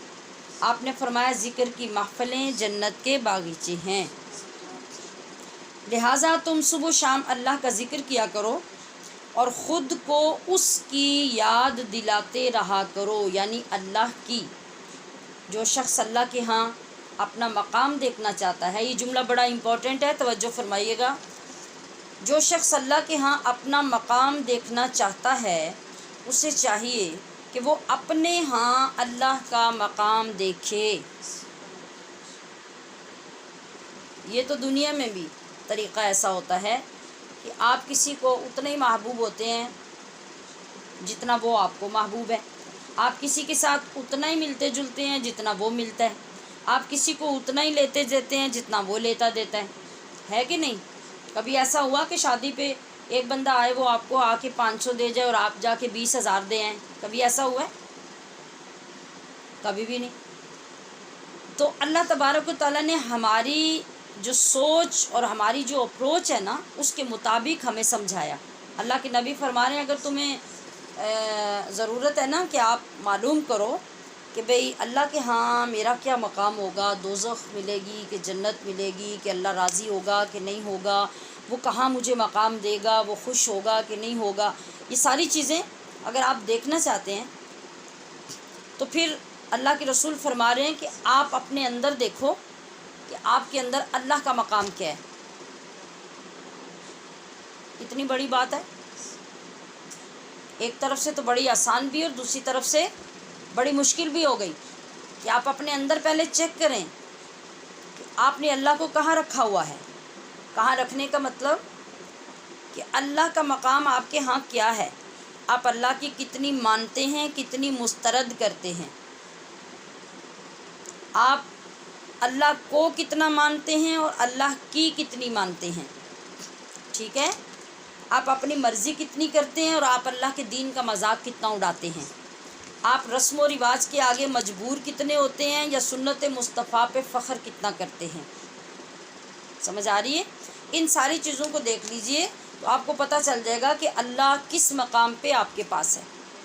آپ نے فرمایا، ذکر کی محفلیں جنت کے باغیچے ہیں، لہٰذا تم صبح و شام اللہ کا ذکر کیا کرو اور خود کو اس کی یاد دلاتے رہا کرو، یعنی اللہ کی۔ جو شخص اللہ کے ہاں اپنا مقام دیکھنا چاہتا ہے، یہ جملہ بڑا امپورٹنٹ ہے، توجہ فرمائیے گا۔ جو شخص اللہ کے ہاں اپنا مقام دیکھنا چاہتا ہے اسے چاہیے کہ وہ اپنے ہاں اللہ کا مقام دیکھے۔ یہ تو دنیا میں بھی طریقہ ایسا ہوتا ہے کہ آپ کسی کو اتنے ہی محبوب ہوتے ہیں جتنا وہ آپ کو محبوب ہے، آپ کسی کے ساتھ اتنا ہی ملتے جلتے ہیں جتنا وہ ملتا ہے، آپ کسی کو اتنا ہی لیتے دیتے ہیں جتنا وہ لیتا دیتا ہے کہ نہیں؟ کبھی ایسا ہوا کہ شادی پہ ایک بندہ آئے، وہ آپ کو آ کے 500 دے جائے اور آپ جا کے 20,000 دے آئیں؟ کبھی ایسا ہوا ہے؟ کبھی بھی نہیں۔ تو اللہ تبارک و تعالیٰ نے ہماری جو سوچ اور ہماری جو اپروچ ہے نا، اس کے مطابق ہمیں سمجھایا۔ اللہ کے نبی فرما رہے ہیں، اگر تمہیں ضرورت ہے نا کہ آپ معلوم کرو کہ بھئی اللہ کے ہاں میرا کیا مقام ہوگا، دوزخ ملے گی کہ جنت ملے گی، کہ اللہ راضی ہوگا کہ نہیں ہوگا، وہ کہاں مجھے مقام دے گا، وہ خوش ہوگا کہ نہیں ہوگا، یہ ساری چیزیں اگر آپ دیکھنا چاہتے ہیں تو پھر اللہ کے رسول فرما رہے ہیں کہ آپ اپنے اندر دیکھو کہ آپ کے اندر اللہ کا مقام کیا ہے۔ اتنی بڑی بات ہے، ایک طرف سے تو بڑی آسان بھی اور دوسری طرف سے بڑی مشکل بھی ہو گئی کہ آپ اپنے اندر پہلے چیک کریں کہ آپ نے اللہ کو کہاں رکھا ہوا ہے۔ کہاں رکھنے کا مطلب کہ اللہ کا مقام آپ کے ہاں کیا ہے، آپ اللہ کی کتنی مانتے ہیں، کتنی مسترد کرتے ہیں، آپ اللہ کو کتنا مانتے ہیں اور اللہ کی کتنی مانتے ہیں، ٹھیک ہے؟ آپ اپنی مرضی کتنی کرتے ہیں اور آپ اللہ کے دین کا مذاق کتنا اڑاتے ہیں، آپ رسم و رواج کے آگے مجبور کتنے ہوتے ہیں یا سنت مصطفیٰ پہ فخر کتنا کرتے ہیں۔ سمجھ آ رہی ہے؟ ان ساری چیزوں کو دیکھ لیجئے تو آپ کو پتہ چل جائے گا کہ اللہ کس مقام پہ آپ کے پاس ہے،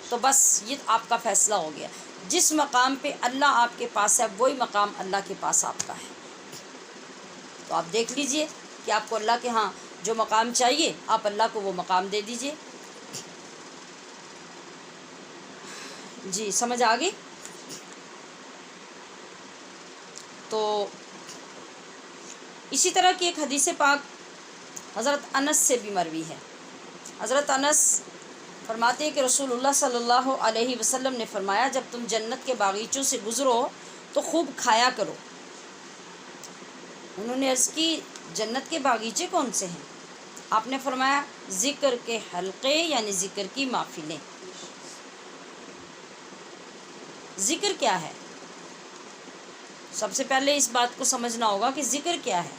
تو بس یہ آپ کا فیصلہ ہو گیا۔ جس مقام پہ اللہ آپ کے پاس ہے وہی مقام اللہ کے پاس آپ کا ہے۔ تو آپ دیکھ لیجئے کہ آپ کو اللہ کے ہاں جو مقام چاہیے آپ اللہ کو وہ مقام دے دیجئے۔ جی سمجھ آ گئی؟ تو اسی طرح کی ایک حدیث پاک حضرت انس سے بھی مروی ہے۔ حضرت انس فرماتے ہیں کہ رسول اللہ صلی اللہ علیہ وسلم نے فرمایا، جب تم جنت کے باغیچوں سے گزرو تو خوب کھایا کرو۔ انہوں نے عرض کی، جنت کے باغیچے کون سے ہیں؟ آپ نے فرمایا، ذکر کے حلقے یعنی ذکر کی محفلیں۔ ذکر کیا ہے؟ سب سے پہلے اس بات کو سمجھنا ہوگا کہ ذکر کیا ہے۔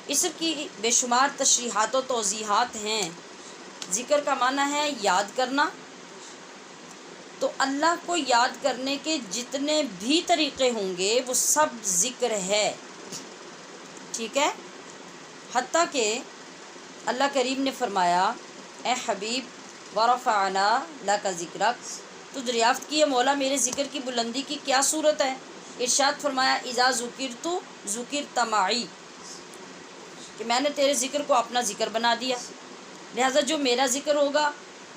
اس کی بے شمار تشریحات و توضیحات ہیں۔ ذکر کا معنی ہے یاد کرنا، تو اللہ کو یاد کرنے کے جتنے بھی طریقے ہوں گے وہ سب ذکر ہے، ٹھیک ہے؟ حتیٰ کہ اللہ کریم نے فرمایا اے حبیب ورفعنا لک ذکرک، تو دریافت کی ہے مولا میرے ذکر کی بلندی کی کیا صورت ہے؟ ارشاد فرمایا اذا ذکرت ذکرت معی، کہ میں نے تیرے ذکر کو اپنا ذکر بنا دیا، لہٰذا جو میرا ذکر ہوگا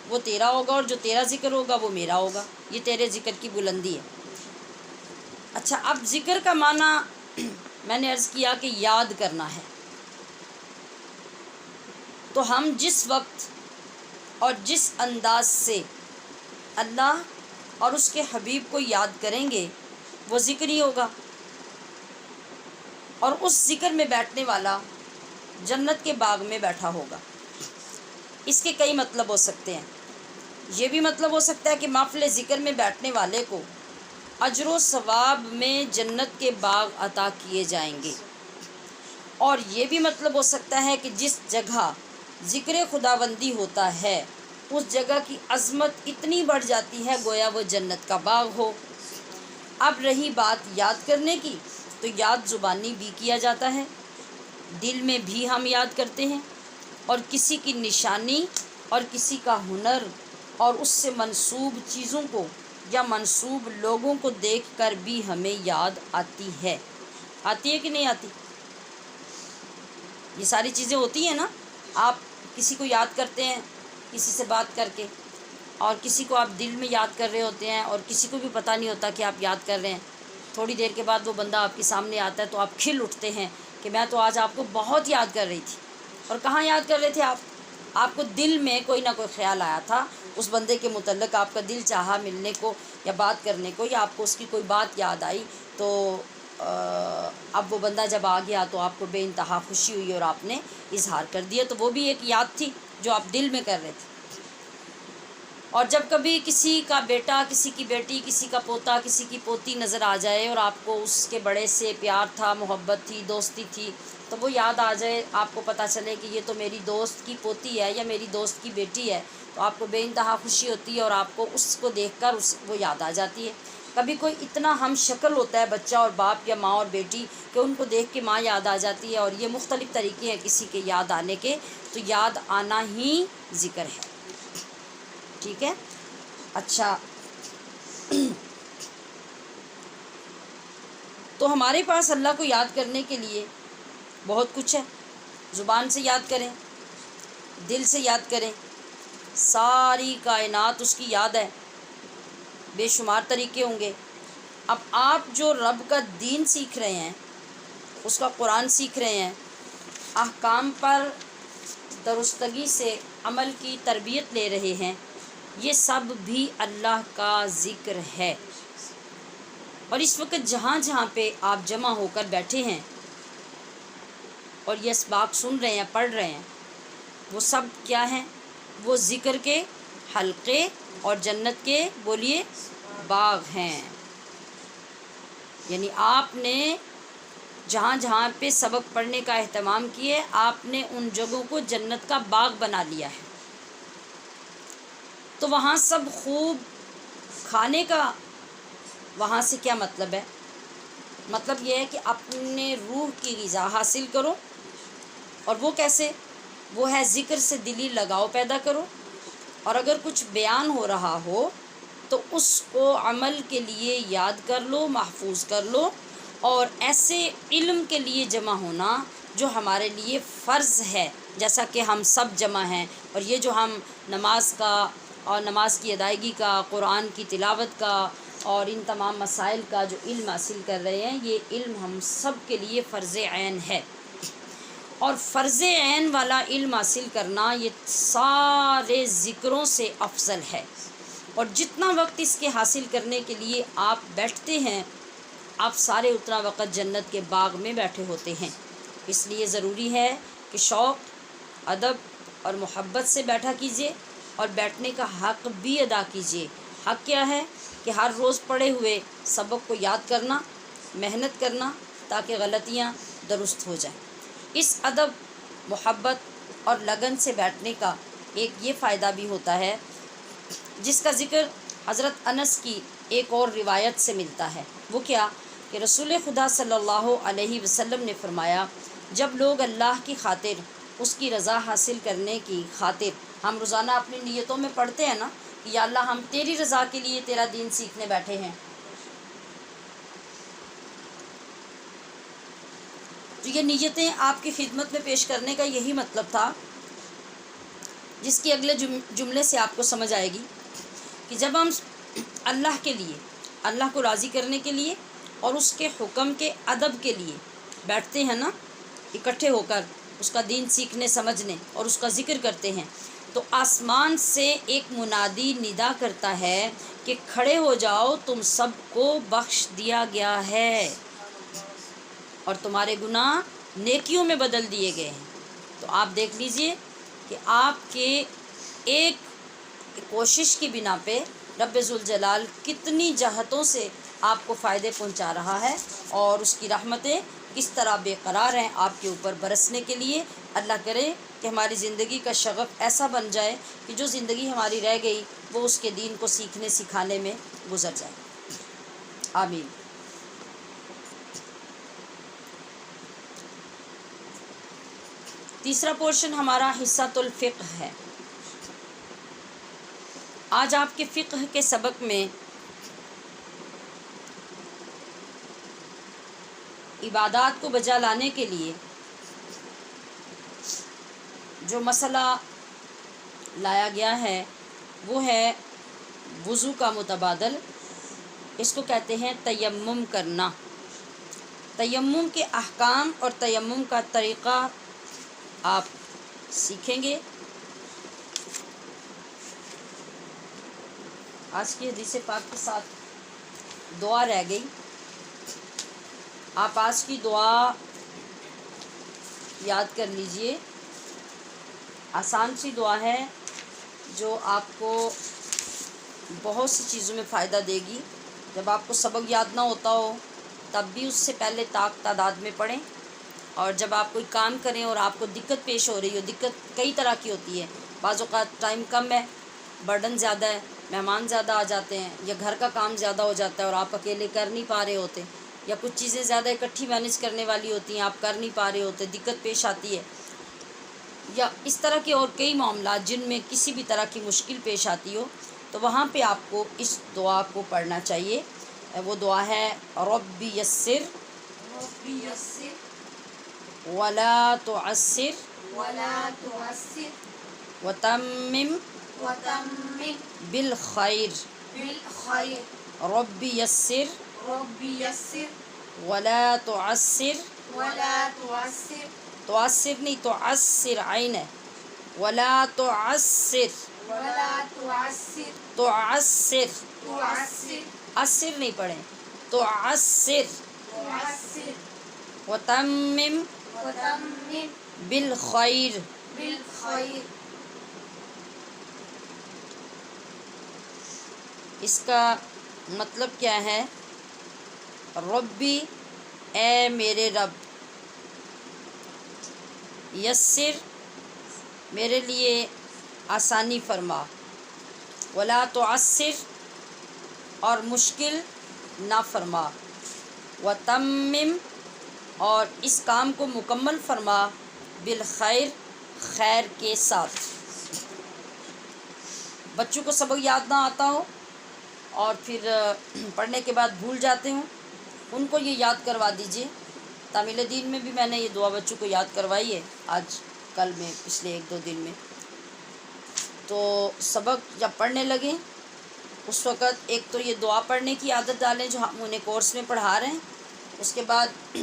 وہ تیرا ہوگا اور جو تیرا ذکر ہوگا وہ میرا ہوگا، یہ تیرے ذکر کی بلندی ہے۔ اچھا، اب ذکر کا معنی میں نے عرض کیا کہ یاد کرنا ہے، تو ہم جس وقت اور جس انداز سے اللہ اور اس کے حبیب کو یاد کریں گے وہ ذکر ہی ہوگا، اور اس ذکر میں بیٹھنے والا جنت کے باغ میں بیٹھا ہوگا۔ اس کے کئی مطلب ہو سکتے ہیں۔ یہ بھی مطلب ہو سکتا ہے کہ محفل ذکر میں بیٹھنے والے کو اجر و ثواب میں جنت کے باغ عطا کیے جائیں گے، اور یہ بھی مطلب ہو سکتا ہے کہ جس جگہ ذکر خداوندی ہوتا ہے اس جگہ کی عظمت اتنی بڑھ جاتی ہے گویا وہ جنت کا باغ ہو۔ اب رہی بات یاد کرنے کی، تو یاد زبانی بھی کیا جاتا ہے، دل میں بھی ہم یاد کرتے ہیں، اور کسی کی نشانی اور کسی کا ہنر اور اس سے منسوب چیزوں کو یا منسوب لوگوں کو دیکھ کر بھی ہمیں یاد آتی ہے کہ نہیں آتی؟ یہ ساری چیزیں ہوتی ہیں نا، آپ کسی کو یاد کرتے ہیں کسی سے بات کر کے، اور کسی کو آپ دل میں یاد کر رہے ہوتے ہیں اور کسی کو بھی پتہ نہیں ہوتا کہ آپ یاد کر رہے ہیں، تھوڑی دیر کے بعد وہ بندہ آپ کے سامنے آتا ہے تو آپ کھل اٹھتے ہیں کہ میں تو آج آپ کو بہت یاد کر رہی تھی۔ اور کہاں یاد کر رہے تھے آپ کو دل میں کوئی نہ کوئی خیال آیا تھا اس بندے کے متعلق، آپ کا دل چاہا ملنے کو یا بات کرنے کو، یا آپ کو اس کی کوئی بات یاد آئی، تو اب وہ بندہ جب آ گیا تو آپ کو بے انتہا خوشی ہوئی اور آپ نے اظہار کر دیا، تو وہ بھی ایک یاد تھی جو آپ دل میں کر رہے تھے۔ اور جب کبھی کسی کا بیٹا، کسی کی بیٹی، کسی کا پوتا، کسی کی پوتی نظر آ جائے اور آپ کو اس کے بڑے سے پیار تھا، محبت تھی، دوستی تھی، تو وہ یاد آ جائے، آپ کو پتہ چلے کہ یہ تو میری دوست کی پوتی ہے یا میری دوست کی بیٹی ہے، تو آپ کو بے انتہا خوشی ہوتی ہے اور آپ کو اس کو دیکھ کر وہ یاد آ جاتی ہے۔ کبھی کوئی اتنا ہم شکل ہوتا ہے بچہ اور باپ یا ماں اور بیٹی کہ ان کو دیکھ کے ماں یاد آ جاتی ہے، اور یہ مختلف طریقے ہیں کسی کے یاد آنے کے، تو یاد آنا ہی ذکر ہے، ٹھیک ہے؟ اچھا، تو ہمارے پاس اللہ کو یاد کرنے کے لیے بہت کچھ ہے، زبان سے یاد کریں، دل سے یاد کریں، ساری کائنات اس کی یاد ہے، بے شمار طریقے ہوں گے۔ اب آپ جو رب کا دین سیکھ رہے ہیں، اس کا قرآن سیکھ رہے ہیں، احکام پر درستگی سے عمل کی تربیت لے رہے ہیں، یہ سب بھی اللہ کا ذکر ہے۔ اور اس وقت جہاں جہاں پہ آپ جمع ہو کر بیٹھے ہیں اور یہ اسباق سن رہے ہیں، پڑھ رہے ہیں، وہ سب کیا ہیں؟ وہ ذکر کے حلقے اور جنت کے بولیے باغ ہیں۔ یعنی آپ نے جہاں جہاں پہ سبق پڑھنے کا اہتمام کیے، آپ نے ان جگہوں کو جنت کا باغ بنا لیا ہے، تو وہاں سب خوب کھانے کا وہاں سے کیا مطلب ہے؟ مطلب یہ ہے کہ اپنے روح کی غذا حاصل کرو، اور وہ کیسے؟ وہ ہے ذکر سے دلی لگاؤ پیدا کرو، اور اگر کچھ بیان ہو رہا ہو تو اس کو عمل کے لیے یاد کر لو، محفوظ کر لو، اور ایسے علم کے لیے جمع ہونا جو ہمارے لیے فرض ہے، جیسا کہ ہم سب جمع ہیں، اور یہ جو ہم نماز کا اور نماز کی ادائیگی کا، قرآن کی تلاوت کا اور ان تمام مسائل کا جو علم حاصل کر رہے ہیں، یہ علم ہم سب کے لیے فرض عین ہے، اور فرض عین والا علم حاصل کرنا یہ سارے ذکروں سے افضل ہے، اور جتنا وقت اس کے حاصل کرنے کے لیے آپ بیٹھتے ہیں، آپ سارے اتنا وقت جنت کے باغ میں بیٹھے ہوتے ہیں۔ اس لیے ضروری ہے کہ شوق، ادب اور محبت سے بیٹھا کیجیے، اور بیٹھنے کا حق بھی ادا کیجیے۔ حق کیا ہے؟ کہ ہر روز پڑھے ہوئے سبق کو یاد کرنا، محنت کرنا تاکہ غلطیاں درست ہو جائیں۔ اس ادب، محبت اور لگن سے بیٹھنے کا ایک یہ فائدہ بھی ہوتا ہے، جس کا ذکر حضرت انس کی ایک اور روایت سے ملتا ہے، وہ کیا کہ رسول خدا صلی اللہ علیہ وسلم نے فرمایا، جب لوگ اللہ کی خاطر اس کی رضا حاصل کرنے کی خاطر، ہم روزانہ اپنی نیتوں میں پڑھتے ہیں نا کہ یا اللہ ہم تیری رضا کے لیے تیرا دین سیکھنے بیٹھے ہیں، تو یہ نیتیں آپ کی خدمت میں پیش کرنے کا یہی مطلب تھا، جس کی اگلے جملے سے آپ کو سمجھ آئے گی کہ جب ہم اللہ کے لیے، اللہ کو راضی کرنے کے لیے اور اس کے حکم کے ادب کے لیے بیٹھتے ہیں نا، اکٹھے ہو کر اس کا دین سیکھنے سمجھنے اور اس کا ذکر کرتے ہیں، تو آسمان سے ایک منادی ندا کرتا ہے کہ کھڑے ہو جاؤ، تم سب کو بخش دیا گیا ہے اور تمہارے گناہ نیکیوں میں بدل دیے گئے ہیں۔ تو آپ دیکھ لیجئے کہ آپ کے ایک کوشش کی بنا پہ رب ذوالجلال کتنی جہتوں سے آپ کو فائدے پہنچا رہا ہے، اور اس کی رحمتیں کس طرح بے قرار ہیں آپ کے اوپر برسنے کے لیے۔ اللہ کرے کہ ہماری زندگی کا شغف ایسا بن جائے کہ جو زندگی ہماری رہ گئی وہ اس کے دین کو سیکھنے سکھانے میں گزر جائے، آمین۔ تیسرا پورشن ہمارا حصۃ الفقہ ہے۔ آج آپ کے فقہ کے سبق میں عبادات کو بجا لانے کے لیے جو مسئلہ لایا گیا ہے وہ ہے وضو کا متبادل، اس کو کہتے ہیں تیمم کرنا۔ تیمم کے احکام اور تیمم کا طریقہ آپ سیکھیں گے۔ آج کی حدیث پاک کے ساتھ دعا رہ گئی، آپ آج کی دعا یاد کر لیجئے، آسان سی دعا ہے جو آپ کو بہت سی چیزوں میں فائدہ دے گی۔ جب آپ کو سبق یاد نہ ہوتا ہو تب بھی اس سے پہلے تعداد میں پڑھیں، اور جب آپ کوئی کام کریں اور آپ کو دقت پیش ہو رہی ہو، دقت کئی طرح کی ہوتی ہے، بعض اوقات ٹائم کم ہے، برڈن زیادہ ہے، مہمان زیادہ آ جاتے ہیں، یا گھر کا کام زیادہ ہو جاتا ہے اور آپ اکیلے کر نہیں پا رہے ہوتے، یا کچھ چیزیں زیادہ اکٹھی مینیج کرنے والی ہوتی ہیں، آپ کر نہیں پا رہے ہوتے، دقت پیش آتی ہے، یا اس طرح کے اور کئی معاملات جن میں کسی بھی طرح کی مشکل پیش آتی ہو، تو وہاں پہ آپ کو اس دعا کو پڑھنا چاہیے۔ وہ دعا ہے رب یسر رب یسر ولا تعسر ولا تعسر وتمم وتمم بالخیر۔ بالخیر رب یسر رب یسر ولا تعسر، ولا تعسر تعسر نہیں تعسر عین ہے، ولا تعسر، ولا تعسر تعسر، تعسر عسر نہیں پڑھیں، تعسر، تعسر وتمم وتمم بالخیر۔ بالخیر۔ اس کا مطلب کیا ہے؟ ربی، اے میرے رب، یسر، میرے لیے آسانی فرما، ولا تعسر، اور مشکل نہ فرما، وتمم، اور اس کام کو مکمل فرما، بالخیر، خیر کے ساتھ۔ بچوں کو سبق یاد نہ آتا ہو اور پھر پڑھنے کے بعد بھول جاتے ہوں، ان کو یہ یاد کروا دیجئے۔ تعمیل دین میں بھی میں نے یہ دعا بچوں کو یاد کروائی ہے، آج کل میں، پچھلے 1-2 دن میں۔ تو سبق جب پڑھنے لگیں اس وقت ایک تو یہ دعا پڑھنے کی عادت ڈالیں جو ہم انہیں کورس میں پڑھا رہے ہیں، اس کے بعد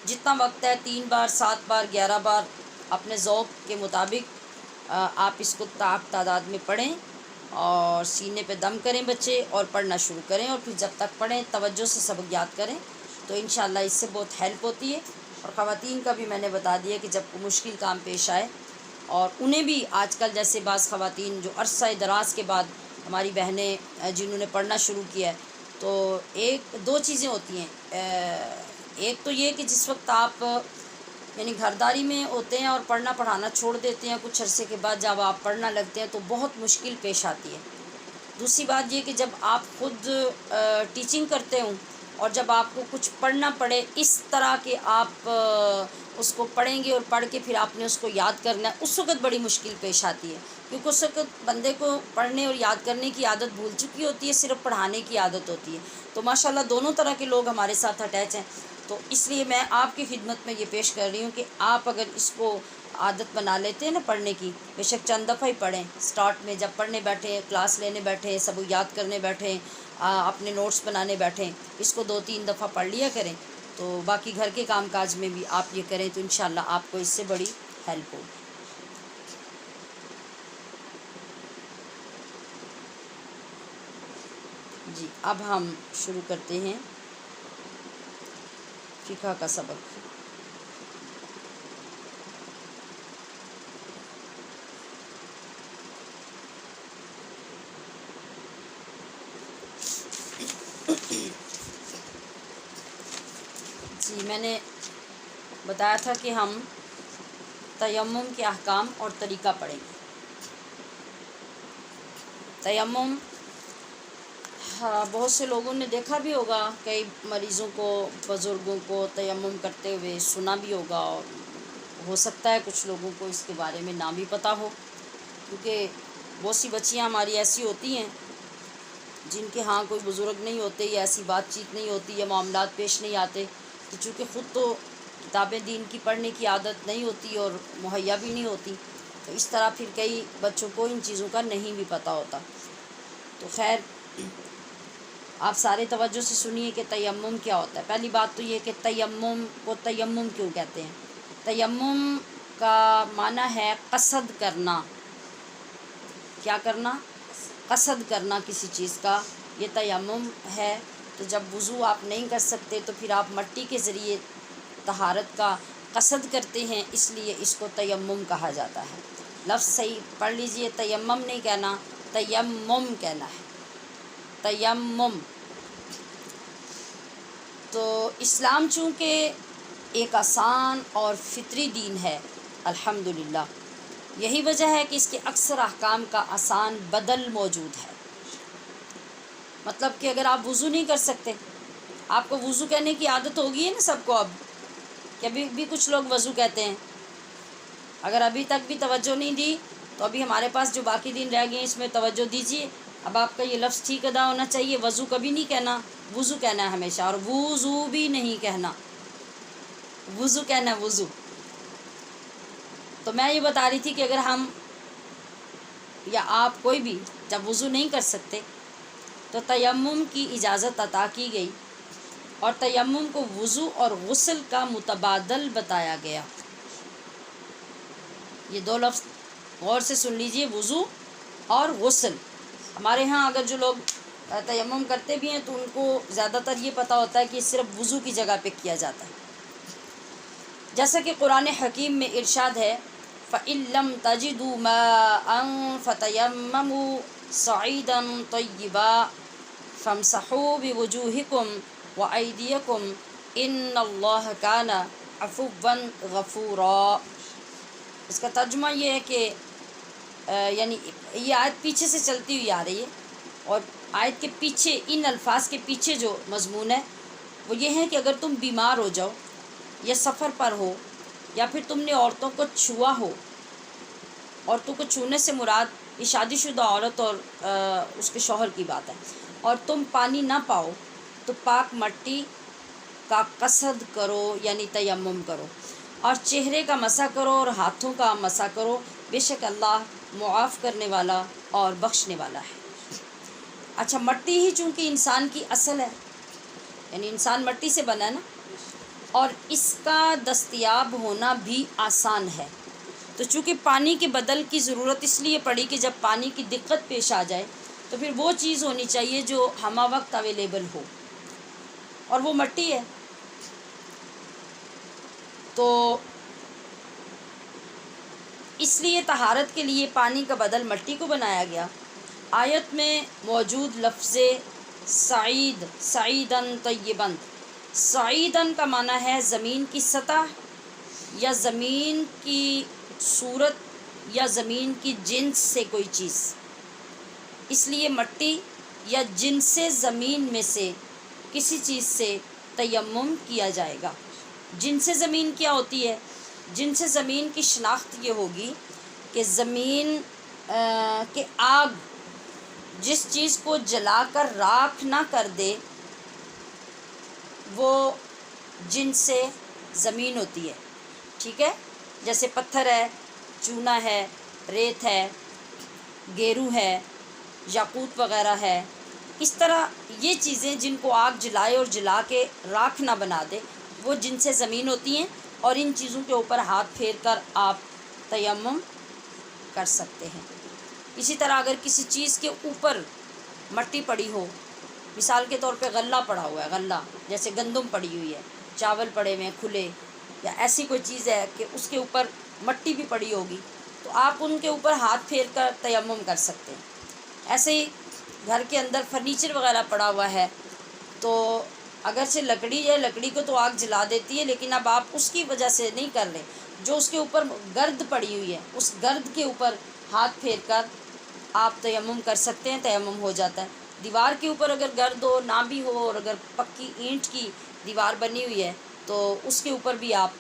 جتنا وقت ہے 3 بار، 7 بار، 11 بار اپنے ذوق کے مطابق آپ اس کو تعداد میں پڑھیں اور سینے پہ دم کریں بچے، اور پڑھنا شروع کریں، اور پھر جب تک پڑھیں توجہ سے سبق یاد کریں، تو انشاءاللہ اس سے بہت ہیلپ ہوتی ہے۔ اور خواتین کا بھی میں نے بتا دیا کہ جب کوئی مشکل کام پیش آئے، اور انہیں بھی آج کل جیسے بعض خواتین جو عرصہ دراز کے بعد ہماری بہنیں جنہوں نے پڑھنا شروع کیا ہے، تو 1-2 چیزیں ہوتی ہیں۔ ایک تو یہ کہ جس وقت آپ یعنی گھرداری میں ہوتے ہیں اور پڑھنا پڑھانا چھوڑ دیتے ہیں، کچھ عرصے کے بعد جب آپ پڑھنا لگتے ہیں تو بہت مشکل پیش آتی ہے، دوسری بات یہ کہ جب آپ خود ٹیچنگ کرتے ہوں اور جب آپ کو کچھ پڑھنا پڑے اس طرح کہ آپ اس کو پڑھیں گے اور پڑھ کے پھر آپ نے اس کو یاد کرنا ہے، اس وقت بڑی مشکل پیش آتی ہے، کیونکہ اس وقت بندے کو پڑھنے اور یاد کرنے کی عادت بھول چکی ہوتی ہے، صرف پڑھانے کی عادت ہوتی ہے۔ تو ماشاءاللہ دونوں طرح کے لوگ ہمارے ساتھ اٹیچ ہیں، تو اس لیے میں آپ کی خدمت میں یہ پیش کر رہی ہوں کہ آپ اگر اس کو عادت بنا لیتے ہیں نا پڑھنے کی، بے شک چند دفعہ ہی پڑھیں، سٹارٹ میں جب پڑھنے بیٹھیں، کلاس لینے بیٹھیں، سب یاد کرنے بیٹھیں، اپنے نوٹس بنانے بیٹھیں، اس کو 2-3 دفعہ پڑھ لیا کریں، تو باقی گھر کے کام کاج میں بھی آپ یہ کریں تو انشاءاللہ آپ کو اس سے بڑی ہیلپ ہوگی۔ جی اب ہم شروع کرتے ہیں فقہ کا سبق۔ جی میں نے بتایا تھا کہ ہم تیمم کے احکام اور طریقہ پڑھیں گے۔ تیمم، ہاں بہت سے لوگوں نے دیکھا بھی ہوگا، کئی مریضوں کو، بزرگوں کو تیمم کرتے ہوئے سنا بھی ہوگا، اور ہو سکتا ہے کچھ لوگوں کو اس کے بارے میں نہ بھی پتہ ہو، کیونکہ بہت سی بچیاں ہماری ایسی ہوتی ہیں جن کے ہاں کوئی بزرگ نہیں ہوتے یا ایسی بات چیت نہیں ہوتی یا معاملات پیش نہیں آتے، تو چونکہ خود تو کتاب دین کی پڑھنے کی عادت نہیں ہوتی اور مہیا بھی نہیں ہوتی، تو اس طرح پھر کئی بچوں کو ان چیزوں کا نہیں بھی پتہ ہوتا۔ تو خیر آپ سارے توجہ سے سنیے کہ تیمم کیا ہوتا ہے۔ پہلی بات تو یہ کہ تیمم کو تیمم کیوں کہتے ہیں؟ تیمم کا معنی ہے قصد کرنا۔ کیا کرنا؟ قصد کرنا کسی چیز کا، یہ تیمم ہے۔ تو جب وضو آپ نہیں کر سکتے تو پھر آپ مٹی کے ذریعے طہارت کا قصد کرتے ہیں، اس لیے اس کو تیمم کہا جاتا ہے۔ لفظ صحیح پڑھ لیجئے، تیمم نہیں کہنا، تیمم کہنا ہے، تیمم۔ تو اسلام چونکہ ایک آسان اور فطری دین ہے الحمدللہ، یہی وجہ ہے کہ اس کے اکثر احکام کا آسان بدل موجود ہے۔ مطلب کہ اگر آپ وضو نہیں کر سکتے، آپ کو وضو کہنے کی عادت ہوگی ہے نا سب کو، اب کہ ابھی بھی کچھ لوگ وضو کہتے ہیں، اگر ابھی تک بھی توجہ نہیں دی تو ابھی ہمارے پاس جو باقی دن رہ گئے ہیں اس میں توجہ دیجیے۔ اب آپ کا یہ لفظ ٹھیک ادا ہونا چاہیے، وضو کبھی نہیں کہنا، وضو کہنا ہے ہمیشہ، اور وضو بھی نہیں کہنا، وضو کہنا ہے، وضو۔ تو میں یہ بتا رہی تھی کہ اگر ہم یا آپ کوئی بھی جب وضو نہیں کر سکتے تو تیمم کی اجازت عطا کی گئی، اور تیمم کو وضو اور غسل کا متبادل بتایا گیا۔ یہ دو لفظ غور سے سن لیجئے، وضو اور غسل۔ ہمارے ہاں اگر جو لوگ تیمم کرتے بھی ہیں تو ان کو زیادہ تر یہ پتہ ہوتا ہے کہ صرف وضو کی جگہ پہ کیا جاتا ہے، جیسا کہ قرآن حکیم میں ارشاد ہے فَإِن لَّمْ تَجِدُوا مَاءً فَتَيَمَّمُوا صَعِيدًا طَيِّبًا فَامْسَحُوا بِوُجُوهِكُمْ وَأَيْدِيَكُمْ إِنَّ اللَّهَ كَانَ عَفُوًّا غَفُورًا۔ اس کا ترجمہ یہ ہے کہ یعنی یہ آیت پیچھے سے چلتی ہوئی آ رہی ہے، اور آیت کے پیچھے، ان الفاظ کے پیچھے جو مضمون ہے وہ یہ ہے کہ اگر تم بیمار ہو جاؤ یا سفر پر ہو، یا پھر تم نے عورتوں کو چھوا ہو، عورتوں کو چھونے سے مراد یہ شادی شدہ عورت اور اس کے شوہر کی بات ہے، اور تم پانی نہ پاؤ تو پاک مٹی کا قصد کرو یعنی تیمم کرو، اور چہرے کا مسح کرو اور ہاتھوں کا مسح کرو، بے شک اللہ معاف کرنے والا اور بخشنے والا ہے۔ اچھا، مٹی ہی چونکہ انسان کی اصل ہے، یعنی انسان مٹی سے بنا ہے نا، اور اس کا دستیاب ہونا بھی آسان ہے، تو چونکہ پانی کے بدل کی ضرورت اس لیے پڑی کہ جب پانی کی دقت پیش آ جائے تو پھر وہ چیز ہونی چاہیے جو ہمہ وقت اویلیبل ہو، اور وہ مٹی ہے۔ تو اس لیے طہارت کے لیے پانی کا بدل مٹی کو بنایا گیا۔ آیت میں موجود لفظ سعید، سعیدن طیبن، سعیدن کا معنی ہے زمین کی سطح یا زمین کی صورت یا زمین کی جنس سے کوئی چیز، اس لیے مٹی یا جنس زمین میں سے کسی چیز سے تیمم کیا جائے گا۔ جنس زمین کیا ہوتی ہے؟ جنس زمین کی شناخت یہ ہوگی کہ زمین کہ آگ جس چیز کو جلا کر راکھ نہ کر دے وہ جنس زمین ہوتی ہے، ٹھیک ہے؟ جیسے پتھر ہے، چونا ہے، ریت ہے، گیرو ہے، یاقوت وغیرہ ہے، اس طرح یہ چیزیں جن کو آگ جلائے اور جلا کے راکھ نہ بنا دے وہ جنس زمین ہوتی ہیں، اور ان چیزوں کے اوپر ہاتھ پھیر کر آپ تیمم کر سکتے ہیں۔ اسی طرح اگر کسی چیز کے اوپر مٹی پڑی ہو، مثال کے طور پہ غلہ پڑا ہوا ہے، غلہ جیسے گندم پڑی ہوئی ہے، چاول پڑے ہوئے ہیں کھلے، یا ایسی کوئی چیز ہے کہ اس کے اوپر مٹی بھی پڑی ہوگی، تو آپ ان کے اوپر ہاتھ پھیر کر تیمم کر سکتے ہیں۔ ایسے ہی گھر کے اندر فرنیچر وغیرہ پڑا ہوا ہے تو اگرچہ لکڑی ہے، لکڑی کو تو آگ جلا دیتی ہے، لیکن اب آپ اس کی وجہ سے نہیں کر رہے، جو اس کے اوپر گرد پڑی ہوئی ہے اس گرد کے اوپر ہاتھ پھیر کر آپ تیمم کر سکتے ہیں، تیمم ہو جاتا ہے۔ دیوار کے اوپر اگر گرد ہو نہ بھی ہو، اور اگر پکی اینٹ کی دیوار بنی ہوئی ہے تو اس کے اوپر بھی آپ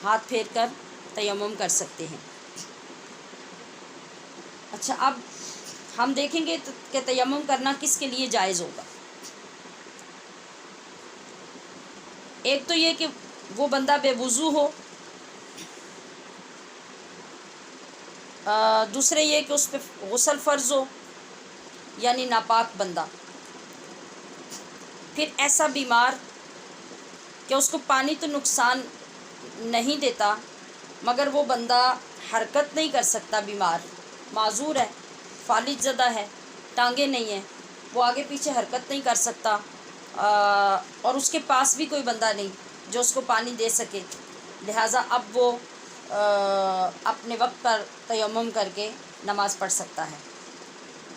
ہاتھ پھیر کر تیمم کر سکتے ہیں۔ اچھا، اب ہم دیکھیں گے کہ تیمم کرنا کس کے لیے جائز ہوگا۔ ایک تو یہ کہ وہ بندہ بے وضو ہو، دوسرے یہ کہ اس پہ غسل فرض ہو، یعنی ناپاک بندہ، پھر ایسا بیمار کہ اس کو پانی تو نقصان نہیں دیتا مگر وہ بندہ حرکت نہیں کر سکتا، بیمار معذور ہے، فالج زدہ ہے، ٹانگیں نہیں ہیں، وہ آگے پیچھے حرکت نہیں کر سکتا، اور اس کے پاس بھی کوئی بندہ نہیں جو اس کو پانی دے سکے، لہٰذا اب وہ اپنے وقت پر تیمم کر کے نماز پڑھ سکتا ہے۔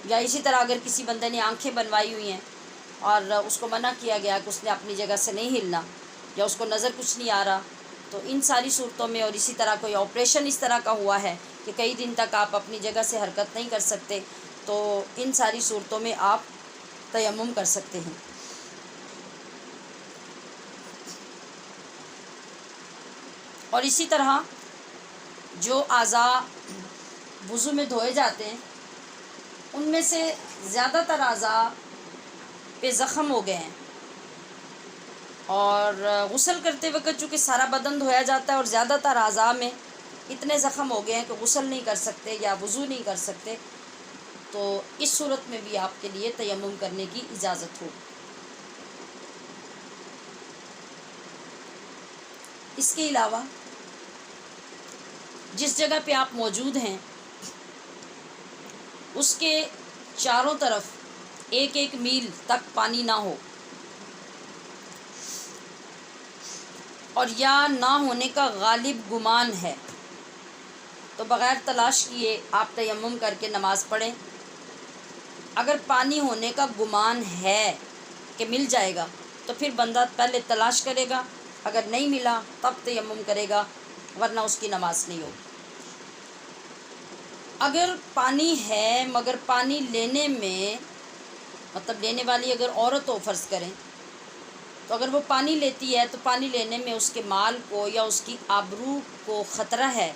یا اسی طرح اگر کسی بندے نے آنکھیں بنوائی ہوئی ہیں اور اس کو منع کیا گیا کہ اس نے اپنی جگہ سے نہیں ہلنا، یا اس کو نظر کچھ نہیں آ رہا، تو ان ساری صورتوں میں، اور اسی طرح کوئی آپریشن اس طرح کا ہوا ہے کہ کئی دن تک آپ اپنی جگہ سے حرکت نہیں کر سکتے، تو ان ساری صورتوں میں آپ تیمم کر سکتے ہیں۔ اور اسی طرح جو اعضاء وضو میں دھوئے جاتے ہیں ان میں سے زیادہ تر اعضاء پہ زخم ہو گئے ہیں، اور غسل کرتے وقت چونکہ سارا بدن دھویا جاتا ہے اور زیادہ تر اعضاء میں اتنے زخم ہو گئے ہیں کہ غسل نہیں کر سکتے یا وضو نہیں کر سکتے، تو اس صورت میں بھی آپ کے لیے تیمم کرنے کی اجازت ہو۔ اس کے علاوہ جس جگہ پہ آپ موجود ہیں اس کے چاروں طرف 1 میل تک پانی نہ ہو، اور یا نہ ہونے کا غالب گمان ہے، تو بغیر تلاش کیے آپ تیمم کر کے نماز پڑھیں۔ اگر پانی ہونے کا گمان ہے کہ مل جائے گا تو پھر بندہ پہلے تلاش کرے گا، اگر نہیں ملا تب تیمم کرے گا، ورنہ اس کی نماز نہیں ہوگی۔ اگر پانی ہے مگر پانی لینے میں، مطلب لینے والی اگر عورت ہو فرض کریں، تو اگر وہ پانی لیتی ہے تو پانی لینے میں اس کے مال کو یا اس کی آبرو کو خطرہ ہے،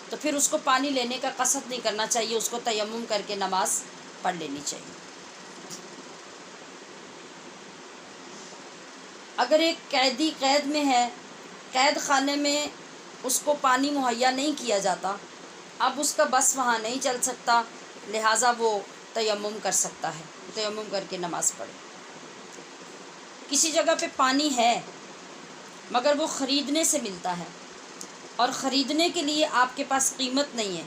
تو پھر اس کو پانی لینے کا قصد نہیں کرنا چاہیے، اس کو تیمم کر کے نماز پڑھ لینی چاہیے۔ اگر ایک قیدی قید میں ہے، قید خانے میں اس کو پانی مہیا نہیں کیا جاتا، اب اس کا بس وہاں نہیں چل سکتا، لہٰذا وہ تیمم کر سکتا ہے، تیمم کر کے نماز پڑھے۔ کسی جگہ پہ پانی ہے مگر وہ خریدنے سے ملتا ہے اور خریدنے کے لیے آپ کے پاس قیمت نہیں ہے،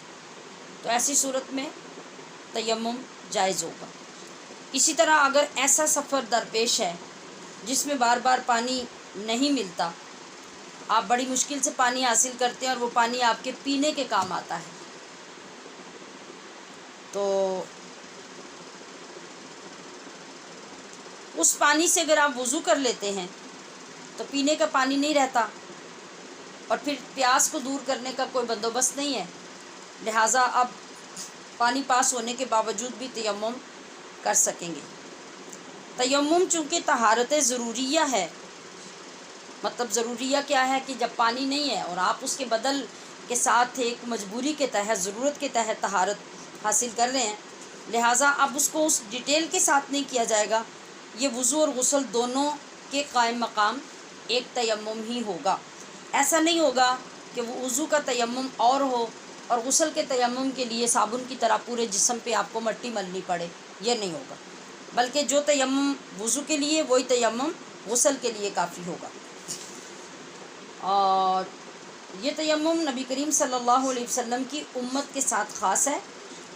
تو ایسی صورت میں تیمم جائز ہوگا۔ اسی طرح اگر ایسا سفر درپیش ہے جس میں بار بار پانی نہیں ملتا، آپ بڑی مشکل سے پانی حاصل کرتے ہیں اور وہ پانی آپ کے پینے کے کام آتا ہے، تو اس پانی سے اگر آپ وضو کر لیتے ہیں تو پینے کا پانی نہیں رہتا، اور پھر پیاس کو دور کرنے کا کوئی بندوبست نہیں ہے، لہٰذا اب پانی پاس ہونے کے باوجود بھی تیمم کر سکیں گے۔ تیمم چونکہ طہارت ضروریہ ہے، مطلب ضروریہ کیا ہے کہ جب پانی نہیں ہے اور آپ اس کے بدل کے ساتھ ایک مجبوری کے تحت، ضرورت کے تحت طہارت حاصل کر رہے ہیں، لہٰذا اب اس کو اس ڈیٹیل کے ساتھ نہیں کیا جائے گا۔ یہ وضو اور غسل دونوں کے قائم مقام ایک تیمم ہی ہوگا۔ ایسا نہیں ہوگا کہ وہ وضو کا تیمم اور ہو اور غسل کے تیمم کے لیے صابن کی طرح پورے جسم پہ آپ کو مٹی ملنی پڑے، یہ نہیں ہوگا، بلکہ جو تیمم وضو کے لیے وہی تیمم غسل کے لیے کافی ہوگا۔ اور یہ تیمم نبی کریم صلی اللہ علیہ وسلم کی امت کے ساتھ خاص ہے،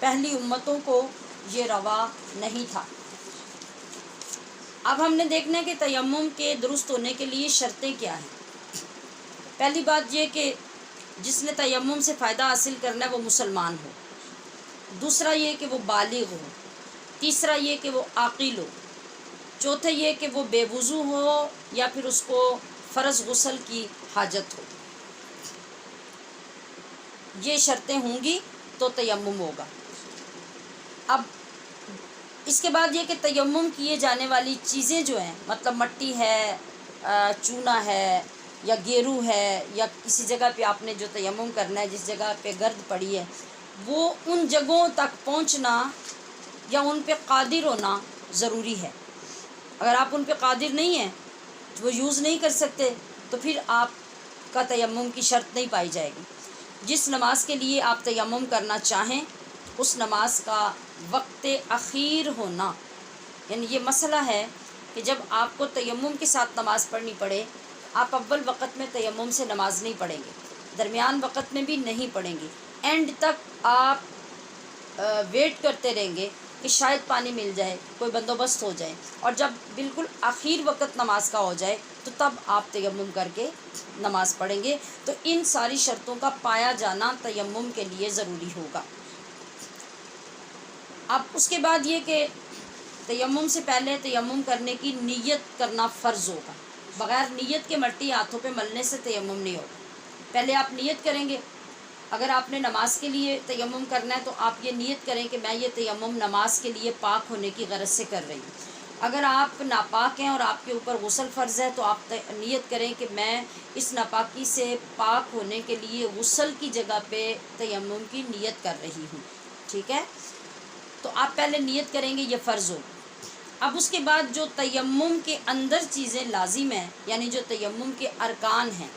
پہلی امتوں کو یہ روا نہیں تھا۔ اب ہم نے دیکھنا ہے کہ تیمم کے درست ہونے کے لیے شرطیں کیا ہیں۔ پہلی بات یہ کہ جس نے تیمم سے فائدہ حاصل کرنا ہے وہ مسلمان ہو، دوسرا یہ کہ وہ بالغ ہو، تیسرا یہ کہ وہ عاقل ہو، چوتھا یہ کہ وہ بے وضو ہو یا پھر اس کو فرض غسل کی حاجت ہو۔ یہ شرطیں ہوں گی تو تیمم ہوگا۔ اب اس کے بعد یہ کہ تیمم کیے جانے والی چیزیں جو ہیں، مطلب مٹی ہے، چونا ہے یا گیرو ہے، یا کسی جگہ پہ آپ نے جو تیمم کرنا ہے جس جگہ پہ گرد پڑی ہے، وہ ان جگہوں تک پہنچنا یا ان پہ قادر ہونا ضروری ہے۔ اگر آپ ان پہ قادر نہیں ہیں، وہ یوز نہیں کر سکتے، تو پھر آپ کا تیمم کی شرط نہیں پائی جائے گی۔ جس نماز کے لیے آپ تیمم کرنا چاہیں اس نماز کا وقت اخیر ہونا، یعنی یہ مسئلہ ہے کہ جب آپ کو تیمم کے ساتھ نماز پڑھنی پڑے، آپ اول وقت میں تیمم سے نماز نہیں پڑھیں گے، درمیان وقت میں بھی نہیں پڑھیں گے، اینڈ تک آپ ویٹ کرتے رہیں گے کہ شاید پانی مل جائے، کوئی بندوبست ہو جائے، اور جب بالکل آخر وقت نماز کا ہو جائے تو تب آپ تیمم کر کے نماز پڑھیں گے۔ تو ان ساری شرطوں کا پایا جانا تیمم کے لیے ضروری ہوگا۔ اب اس کے بعد یہ کہ تیمم سے پہلے تیمم کرنے کی نیت کرنا فرض ہوگا۔ بغیر نیت کے مٹی ہاتھوں پہ ملنے سے تیمم نہیں ہوگا۔ پہلے آپ نیت کریں گے۔ اگر آپ نے نماز کے لیے تیمم کرنا ہے تو آپ یہ نیت کریں کہ میں یہ تیمم نماز کے لیے پاک ہونے کی غرض سے کر رہی ہوں۔ اگر آپ ناپاک ہیں اور آپ کے اوپر غسل فرض ہے تو آپ نیت کریں کہ میں اس ناپاکی سے پاک ہونے کے لیے غسل کی جگہ پہ تیمم کی نیت کر رہی ہوں، ٹھیک ہے؟ تو آپ پہلے نیت کریں گے، یہ فرض ہو۔ اب اس کے بعد جو تیمم کے اندر چیزیں لازم ہیں، یعنی جو تیمم کے ارکان ہیں،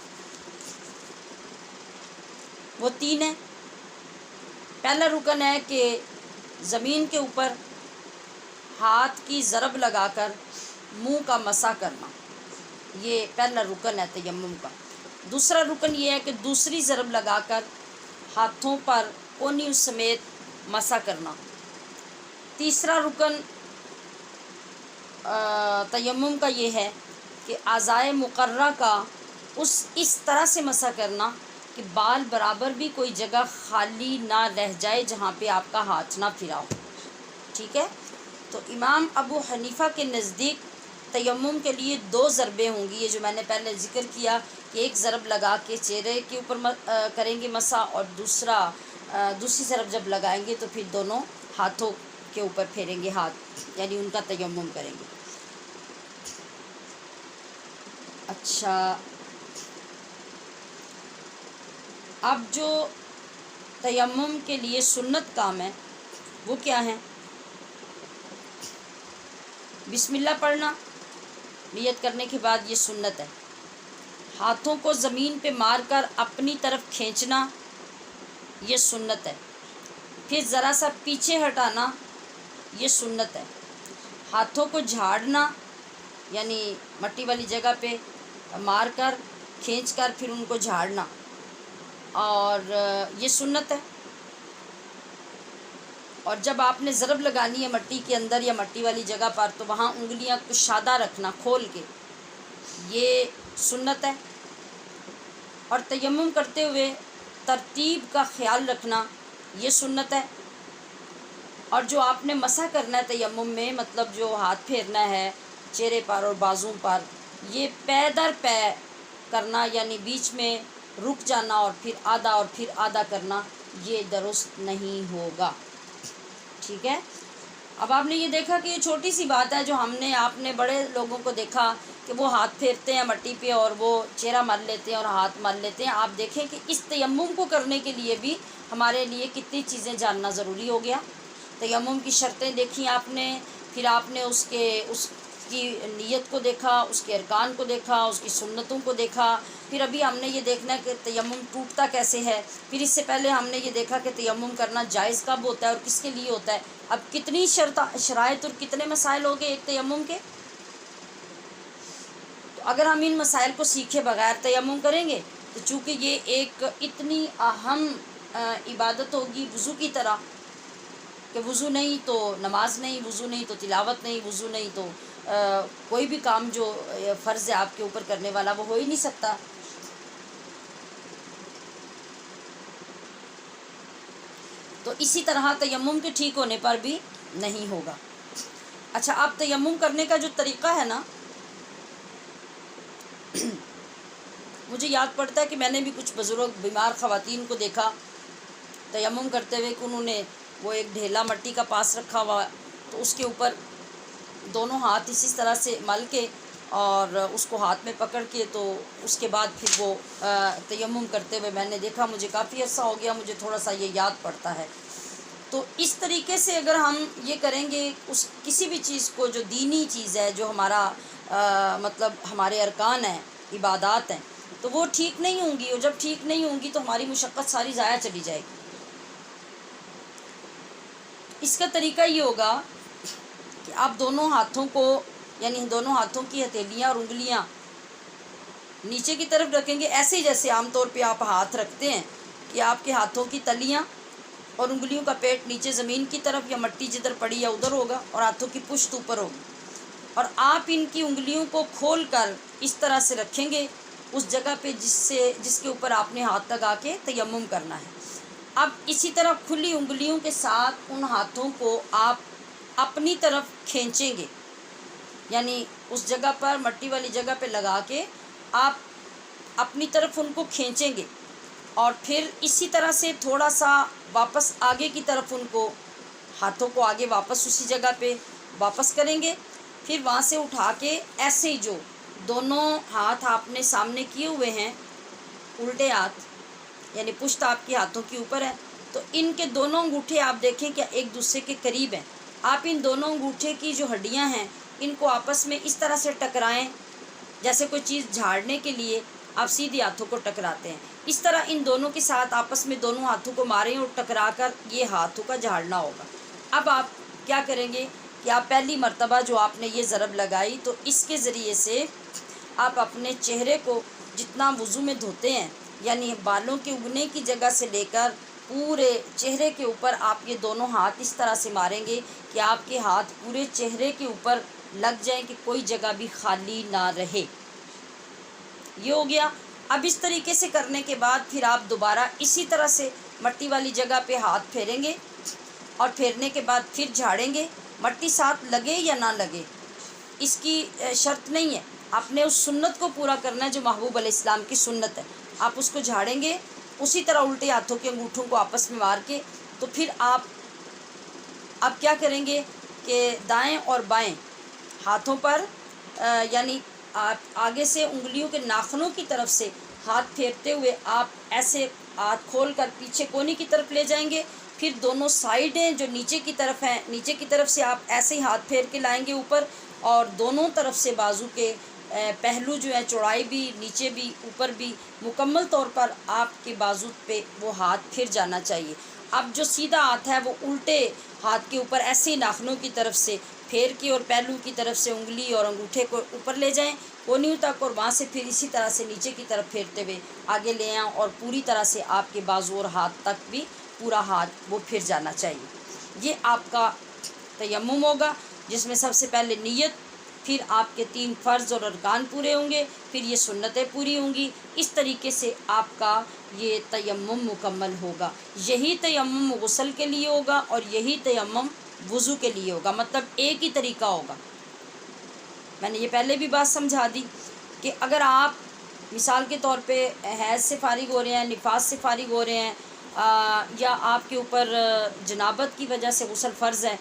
وہ 3 ہیں۔ پہلا رکن ہے کہ زمین کے اوپر ہاتھ کی ضرب لگا کر منہ کا مسح کرنا، یہ پہلا رکن ہے تیمم کا۔ دوسرا رکن یہ ہے کہ دوسری ضرب لگا کر ہاتھوں پر کونی سمیت مسح کرنا۔ تیسرا رکن تیمم کا یہ ہے کہ اعضائے مقررہ کا اس طرح سے مسح کرنا کہ بال برابر بھی کوئی جگہ خالی نہ رہ جائے جہاں پہ آپ کا ہاتھ نہ پھرا ہو، ٹھیک ہے؟ تو امام ابو حنیفہ کے نزدیک تیمم کے لیے 2 ضربیں ہوں گی، یہ جو میں نے پہلے ذکر کیا کہ ایک ضرب لگا کے چہرے کے اوپر کریں گے مسح، اور دوسری ضرب جب لگائیں گے تو پھر دونوں ہاتھوں کے اوپر پھیریں گے ہاتھ، یعنی ان کا تیمم کریں گے۔ اچھا، اب جو تیمم کے لیے سنت کام ہے وہ کیا ہیں؟ بسم اللہ پڑھنا نیت کرنے کے بعد، یہ سنت ہے۔ ہاتھوں کو زمین پہ مار کر اپنی طرف کھینچنا، یہ سنت ہے۔ پھر ذرا سا پیچھے ہٹانا، یہ سنت ہے۔ ہاتھوں کو جھاڑنا، یعنی مٹی والی جگہ پہ مار کر کھینچ کر پھر ان کو جھاڑنا، اور یہ سنت ہے۔ اور جب آپ نے ضرب لگانی ہے مٹی کے اندر یا مٹی والی جگہ پر تو وہاں انگلیاں کشادہ رکھنا کھول کے، یہ سنت ہے۔ اور تیمم کرتے ہوئے ترتیب کا خیال رکھنا، یہ سنت ہے۔ اور جو آپ نے مسح کرنا ہے تیمم میں، مطلب جو ہاتھ پھیرنا ہے چہرے پر اور بازوں پر، یہ پے در پے کرنا، یعنی بیچ میں رک جانا اور پھر آدھا کرنا، یہ درست نہیں ہوگا۔ ٹھیک ہے. اب آپ نے یہ دیکھا کہ یہ چھوٹی سی بات ہے جو آپ نے بڑے لوگوں کو دیکھا کہ وہ ہاتھ پھیرتے ہیں مٹی پہ اور وہ چہرہ مل لیتے ہیں اور ہاتھ مل لیتے ہیں. آپ دیکھیں کہ اس تیمم کو کرنے کے لیے بھی ہمارے لیے کتنی چیزیں جاننا ضروری ہو گیا. تیمم کی شرطیں دیکھی آپ نے، پھر آپ نے اس کی نیت کو دیکھا، اس کے ارکان کو دیکھا، اس کی سنتوں کو دیکھا. پھر ابھی ہم نے یہ دیکھنا ہے کہ تیمم ٹوٹتا کیسے ہے. پھر اس سے پہلے ہم نے یہ دیکھا کہ تیمم کرنا جائز کب ہوتا ہے اور کس کے لیے ہوتا ہے. اب کتنی شرائط اور کتنے مسائل ہو گئے ایک تیمم کے. تو اگر ہم ان مسائل کو سیکھے بغیر تیمم کریں گے تو چونکہ یہ ایک اتنی اہم عبادت ہوگی وضو کی طرح، کہ وضو نہیں تو نماز نہیں، وضو نہیں تو تلاوت نہیں، وضو نہیں تو کوئی بھی کام جو فرض ہے آپ کے اوپر کرنے والا وہ ہو ہی نہیں سکتا. تو اسی طرح تیمم کے ٹھیک ہونے پر بھی نہیں ہوگا. اچھا، اب تیمم کرنے کا جو طریقہ ہے نا، مجھے یاد پڑتا ہے کہ میں نے بھی کچھ بزرگ بیمار خواتین کو دیکھا تیمم کرتے ہوئے کہ انہوں نے وہ ایک ڈھیلا مٹی کا پاس رکھا ہوا، تو اس کے اوپر دونوں ہاتھ اسی طرح سے مل کے اور اس کو ہاتھ میں پکڑ کے تو اس کے بعد پھر وہ تیمم کرتے ہوئے میں نے دیکھا. مجھے کافی عرصہ ہو گیا، مجھے تھوڑا سا یہ یاد پڑتا ہے. تو اس طریقے سے اگر ہم یہ کریں گے کسی بھی چیز کو جو دینی چیز ہے، جو ہمارا مطلب ہمارے ارکان ہیں، عبادات ہیں، تو وہ ٹھیک نہیں ہوں گی. اور جب ٹھیک نہیں ہوں گی تو ہماری مشقت ساری ضائع چلی جائے گی. اس کا طریقہ یہ ہوگا کہ آپ دونوں ہاتھوں کو، یعنی دونوں ہاتھوں کی ہتھیلیاں اور انگلیاں نیچے کی طرف رکھیں گے، ایسے ہی جیسے عام طور پہ آپ ہاتھ رکھتے ہیں کہ آپ کے ہاتھوں کی تلیاں اور انگلیوں کا پیٹ نیچے زمین کی طرف یا مٹی جدھر پڑی یا ادھر ہوگا اور ہاتھوں کی پشت اوپر ہوگی. اور آپ ان کی انگلیوں کو کھول کر اس طرح سے رکھیں گے اس جگہ پہ جس کے اوپر آپ نے ہاتھ لگا کے تیمم کرنا ہے. اب اسی طرح کھلی انگلیوں کے ساتھ ان ہاتھوں کو آپ اپنی طرف کھینچیں گے، یعنی اس جگہ پر مٹی والی جگہ پہ لگا کے آپ اپنی طرف ان کو کھینچیں گے اور پھر اسی طرح سے تھوڑا سا واپس آگے کی طرف ان کو ہاتھوں کو آگے واپس اسی جگہ پہ واپس کریں گے. پھر وہاں سے اٹھا کے ایسے ہی جو دونوں ہاتھ آپ نے سامنے کیے ہوئے ہیں، الٹے ہاتھ، یعنی پشت آپ کے ہاتھوں کے اوپر ہے، تو ان کے دونوں انگوٹھے آپ دیکھیں کہ ایک دوسرے کے قریب ہیں. آپ ان دونوں انگوٹھے کی جو ہڈیاں ہیں ان کو آپس میں اس طرح سے ٹکرائیں جیسے کوئی چیز جھاڑنے کے لیے آپ سیدھے ہاتھوں کو ٹکراتے ہیں. اس طرح ان دونوں کے ساتھ آپس میں دونوں ہاتھوں کو ماریں اور ٹکرا کر یہ ہاتھوں کا جھاڑنا ہوگا. اب آپ کیا کریں گے کہ آپ پہلی مرتبہ جو آپ نے یہ ضرب لگائی تو اس کے ذریعے سے آپ اپنے چہرے کو جتنا وضو میں دھوتے ہیں، یعنی بالوں کے اگنے کی جگہ سے لے کر پورے چہرے کے اوپر آپ یہ دونوں ہاتھ اس طرح سے ماریں گے کہ آپ کے ہاتھ پورے چہرے کے اوپر لگ جائیں کہ کوئی جگہ بھی خالی نہ رہے. یہ ہو گیا. اب اس طریقے سے کرنے کے بعد پھر آپ دوبارہ اسی طرح سے مٹی والی جگہ پہ ہاتھ پھیریں گے اور پھیرنے کے بعد پھر جھاڑیں گے. مٹی ساتھ لگے یا نہ لگے اس کی شرط نہیں ہے، آپ نے اس سنت کو پورا کرنا ہے جو محبوب علیہ السلام کی سنت ہے. آپ اس کو جھاڑیں گے اسی طرح الٹے ہاتھوں کے انگوٹھوں کو آپس میں مار کے. تو پھر آپ کیا کریں گے کہ دائیں اور بائیں ہاتھوں پر یعنی آپ آگے سے انگلیوں کے ناخنوں کی طرف سے ہاتھ پھیرتے ہوئے آپ ایسے ہاتھ کھول کر پیچھے کونے کی طرف لے جائیں گے. پھر دونوں سائیڈیں جو نیچے کی طرف ہیں، نیچے کی طرف سے آپ ایسے ہی ہاتھ پھیر کے لائیں گے اوپر، اور دونوں طرف سے بازو کے پہلو جو ہے چوڑائی بھی، نیچے بھی، اوپر بھی، مکمل طور پر آپ کے بازو پہ وہ ہاتھ پھر جانا چاہیے. اب جو سیدھا ہاتھ ہے وہ الٹے ہاتھ کے اوپر ایسے ہی ناخنوں کی طرف سے پھیر کے اور پہلو کی طرف سے انگلی اور انگوٹھے کو اوپر لے جائیں کونیوں تک، اور وہاں سے پھر اسی طرح سے نیچے کی طرف پھیرتے ہوئے آگے لے آئیں اور پوری طرح سے آپ کے بازو اور ہاتھ تک بھی پورا ہاتھ وہ پھر جانا چاہیے. یہ آپ کا تیمم ہوگا جس میں سب سے پہلے نیت، پھر آپ کے 3 فرض اور ارکان پورے ہوں گے، پھر یہ سنتیں پوری ہوں گی. اس طریقے سے آپ کا یہ تیمم مکمل ہوگا. یہی تیمم غسل کے لیے ہوگا اور یہی تیمم وضو کے لیے ہوگا، مطلب ایک ہی طریقہ ہوگا. میں نے یہ پہلے بھی بات سمجھا دی کہ اگر آپ مثال کے طور پہ حیض سے فارغ ہو رہے ہیں، نفاس سے فارغ ہو رہے ہیں یا آپ کے اوپر جنابت کی وجہ سے غسل فرض ہے،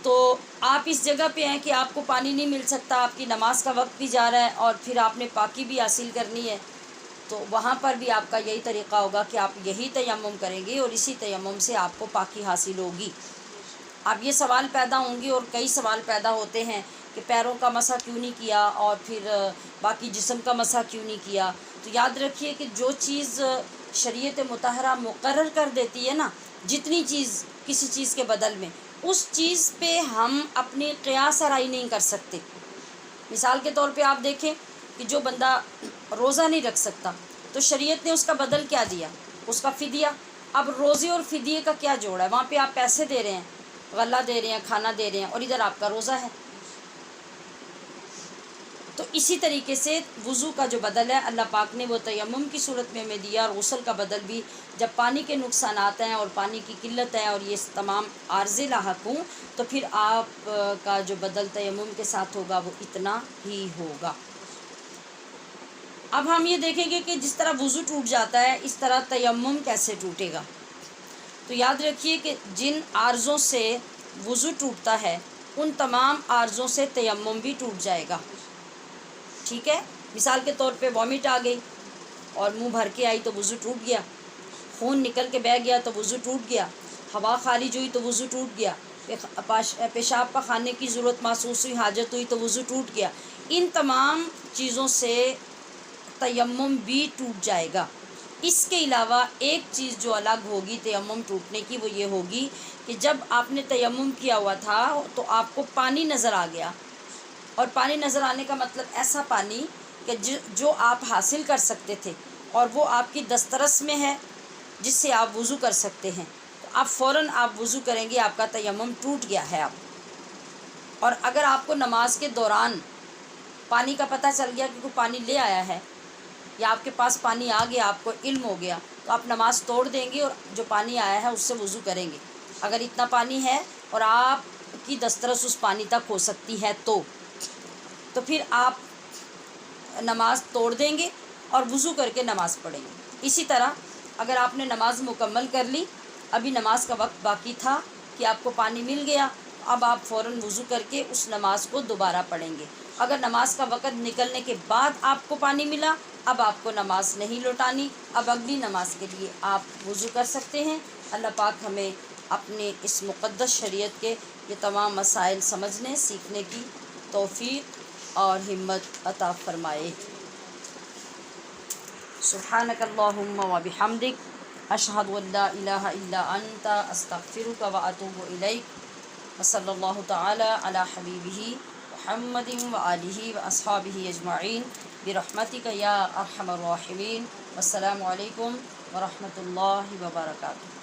تو آپ اس جگہ پہ ہیں کہ آپ کو پانی نہیں مل سکتا، آپ کی نماز کا وقت بھی جا رہا ہے اور پھر آپ نے پاکی بھی حاصل کرنی ہے، تو وہاں پر بھی آپ کا یہی طریقہ ہوگا کہ آپ یہی تیمم کریں گے اور اسی تیمم سے آپ کو پاکی حاصل ہوگی۔ اب یہ سوال پیدا ہوں گے اور کئی سوال پیدا ہوتے ہیں کہ پیروں کا مسح کیوں نہیں کیا اور پھر باقی جسم کا مسح کیوں نہیں کیا۔ تو یاد رکھیے کہ جو چیز شریعت مطہرہ مقرر کر دیتی ہے نا، جتنی چیز کسی چیز کے بدل میں، اس چیز پہ ہم اپنی قیاس آرائی نہیں کر سکتے۔ مثال کے طور پہ آپ دیکھیں کہ جو بندہ روزہ نہیں رکھ سکتا تو شریعت نے اس کا بدل کیا دیا؟ اس کا فدیہ۔ اب روزے اور فدیے کا کیا جوڑ ہے؟ وہاں پہ آپ پیسے دے رہے ہیں، غلہ دے رہے ہیں، کھانا دے رہے ہیں، اور ادھر آپ کا روزہ ہے۔ تو اسی طریقے سے وضو کا جو بدل ہے اللہ پاک نے وہ تیمم کی صورت میں ہمیں دیا، اور غسل کا بدل بھی جب پانی کے نقصانات ہیں اور پانی کی قلت ہے اور یہ تمام عارضے لاحق ہوں تو پھر آپ کا جو بدل تیمم کے ساتھ ہوگا وہ اتنا ہی ہوگا۔ اب ہم یہ دیکھیں گے کہ جس طرح وضو ٹوٹ جاتا ہے اس طرح تیمم کیسے ٹوٹے گا۔ تو یاد رکھیے کہ جن عارضوں سے وضو ٹوٹتا ہے ان تمام عارضوں سے تیمم بھی ٹوٹ جائے گا، ٹھیک ہے۔ مثال کے طور پہ وامٹ آ گئی اور منہ بھر کے آئی تو وضو ٹوٹ گیا، خون نکل کے بہہ گیا تو وضو ٹوٹ گیا، ہوا خارج ہوئی تو وضو ٹوٹ گیا، پیشاب پخانے کی ضرورت محسوس ہوئی، حاجت ہوئی تو وضو ٹوٹ گیا۔ ان تمام چیزوں سے تیمم بھی ٹوٹ جائے گا۔ اس کے علاوہ ایک چیز جو الگ ہوگی تیمم ٹوٹنے کی وہ یہ ہوگی کہ جب آپ نے تیمم کیا ہوا تھا تو آپ کو پانی نظر آ گیا، اور پانی نظر آنے کا مطلب ایسا پانی کہ جو آپ حاصل کر سکتے تھے اور وہ آپ کی دسترس میں ہے جس سے آپ وضو کر سکتے ہیں، تو آپ فوراً آپ وضو کریں گے، آپ کا تیمم ٹوٹ گیا ہے اب۔ اور اگر آپ کو نماز کے دوران پانی کا پتہ چل گیا کہ کوئی پانی لے آیا ہے یا آپ کے پاس پانی آ گیا، آپ کو علم ہو گیا، تو آپ نماز توڑ دیں گے اور جو پانی آیا ہے اس سے وضو کریں گے۔ اگر اتنا پانی ہے اور آپ کی دسترس اس پانی تک ہو سکتی ہے تو پھر آپ نماز توڑ دیں گے اور وضو کر کے نماز پڑھیں گے۔ اسی طرح اگر آپ نے نماز مکمل کر لی، ابھی نماز کا وقت باقی تھا کہ آپ کو پانی مل گیا، اب آپ فوراً وضو کر کے اس نماز کو دوبارہ پڑھیں گے۔ اگر نماز کا وقت نکلنے کے بعد آپ کو پانی ملا، اب آپ کو نماز نہیں لوٹانی، اب اگلی نماز کے لیے آپ وضو کر سکتے ہیں۔ اللہ پاک ہمیں اپنے اس مقدس شریعت کے یہ تمام مسائل سمجھنے سیکھنے کی توفیق اور ہمت عطا فرمائے۔ سبحانک اللہم و بحمدک، اشہد ان لا الہ الا انت، استغفرک و اتوب الیک، وصلی اللہ تعالی علی حبیبہ محمد و آلہ و اصحابہ اجمعین برحمتک یا ارحم الراحمین۔ والسلام علیکم ورحمۃ اللہ وبرکاتہ۔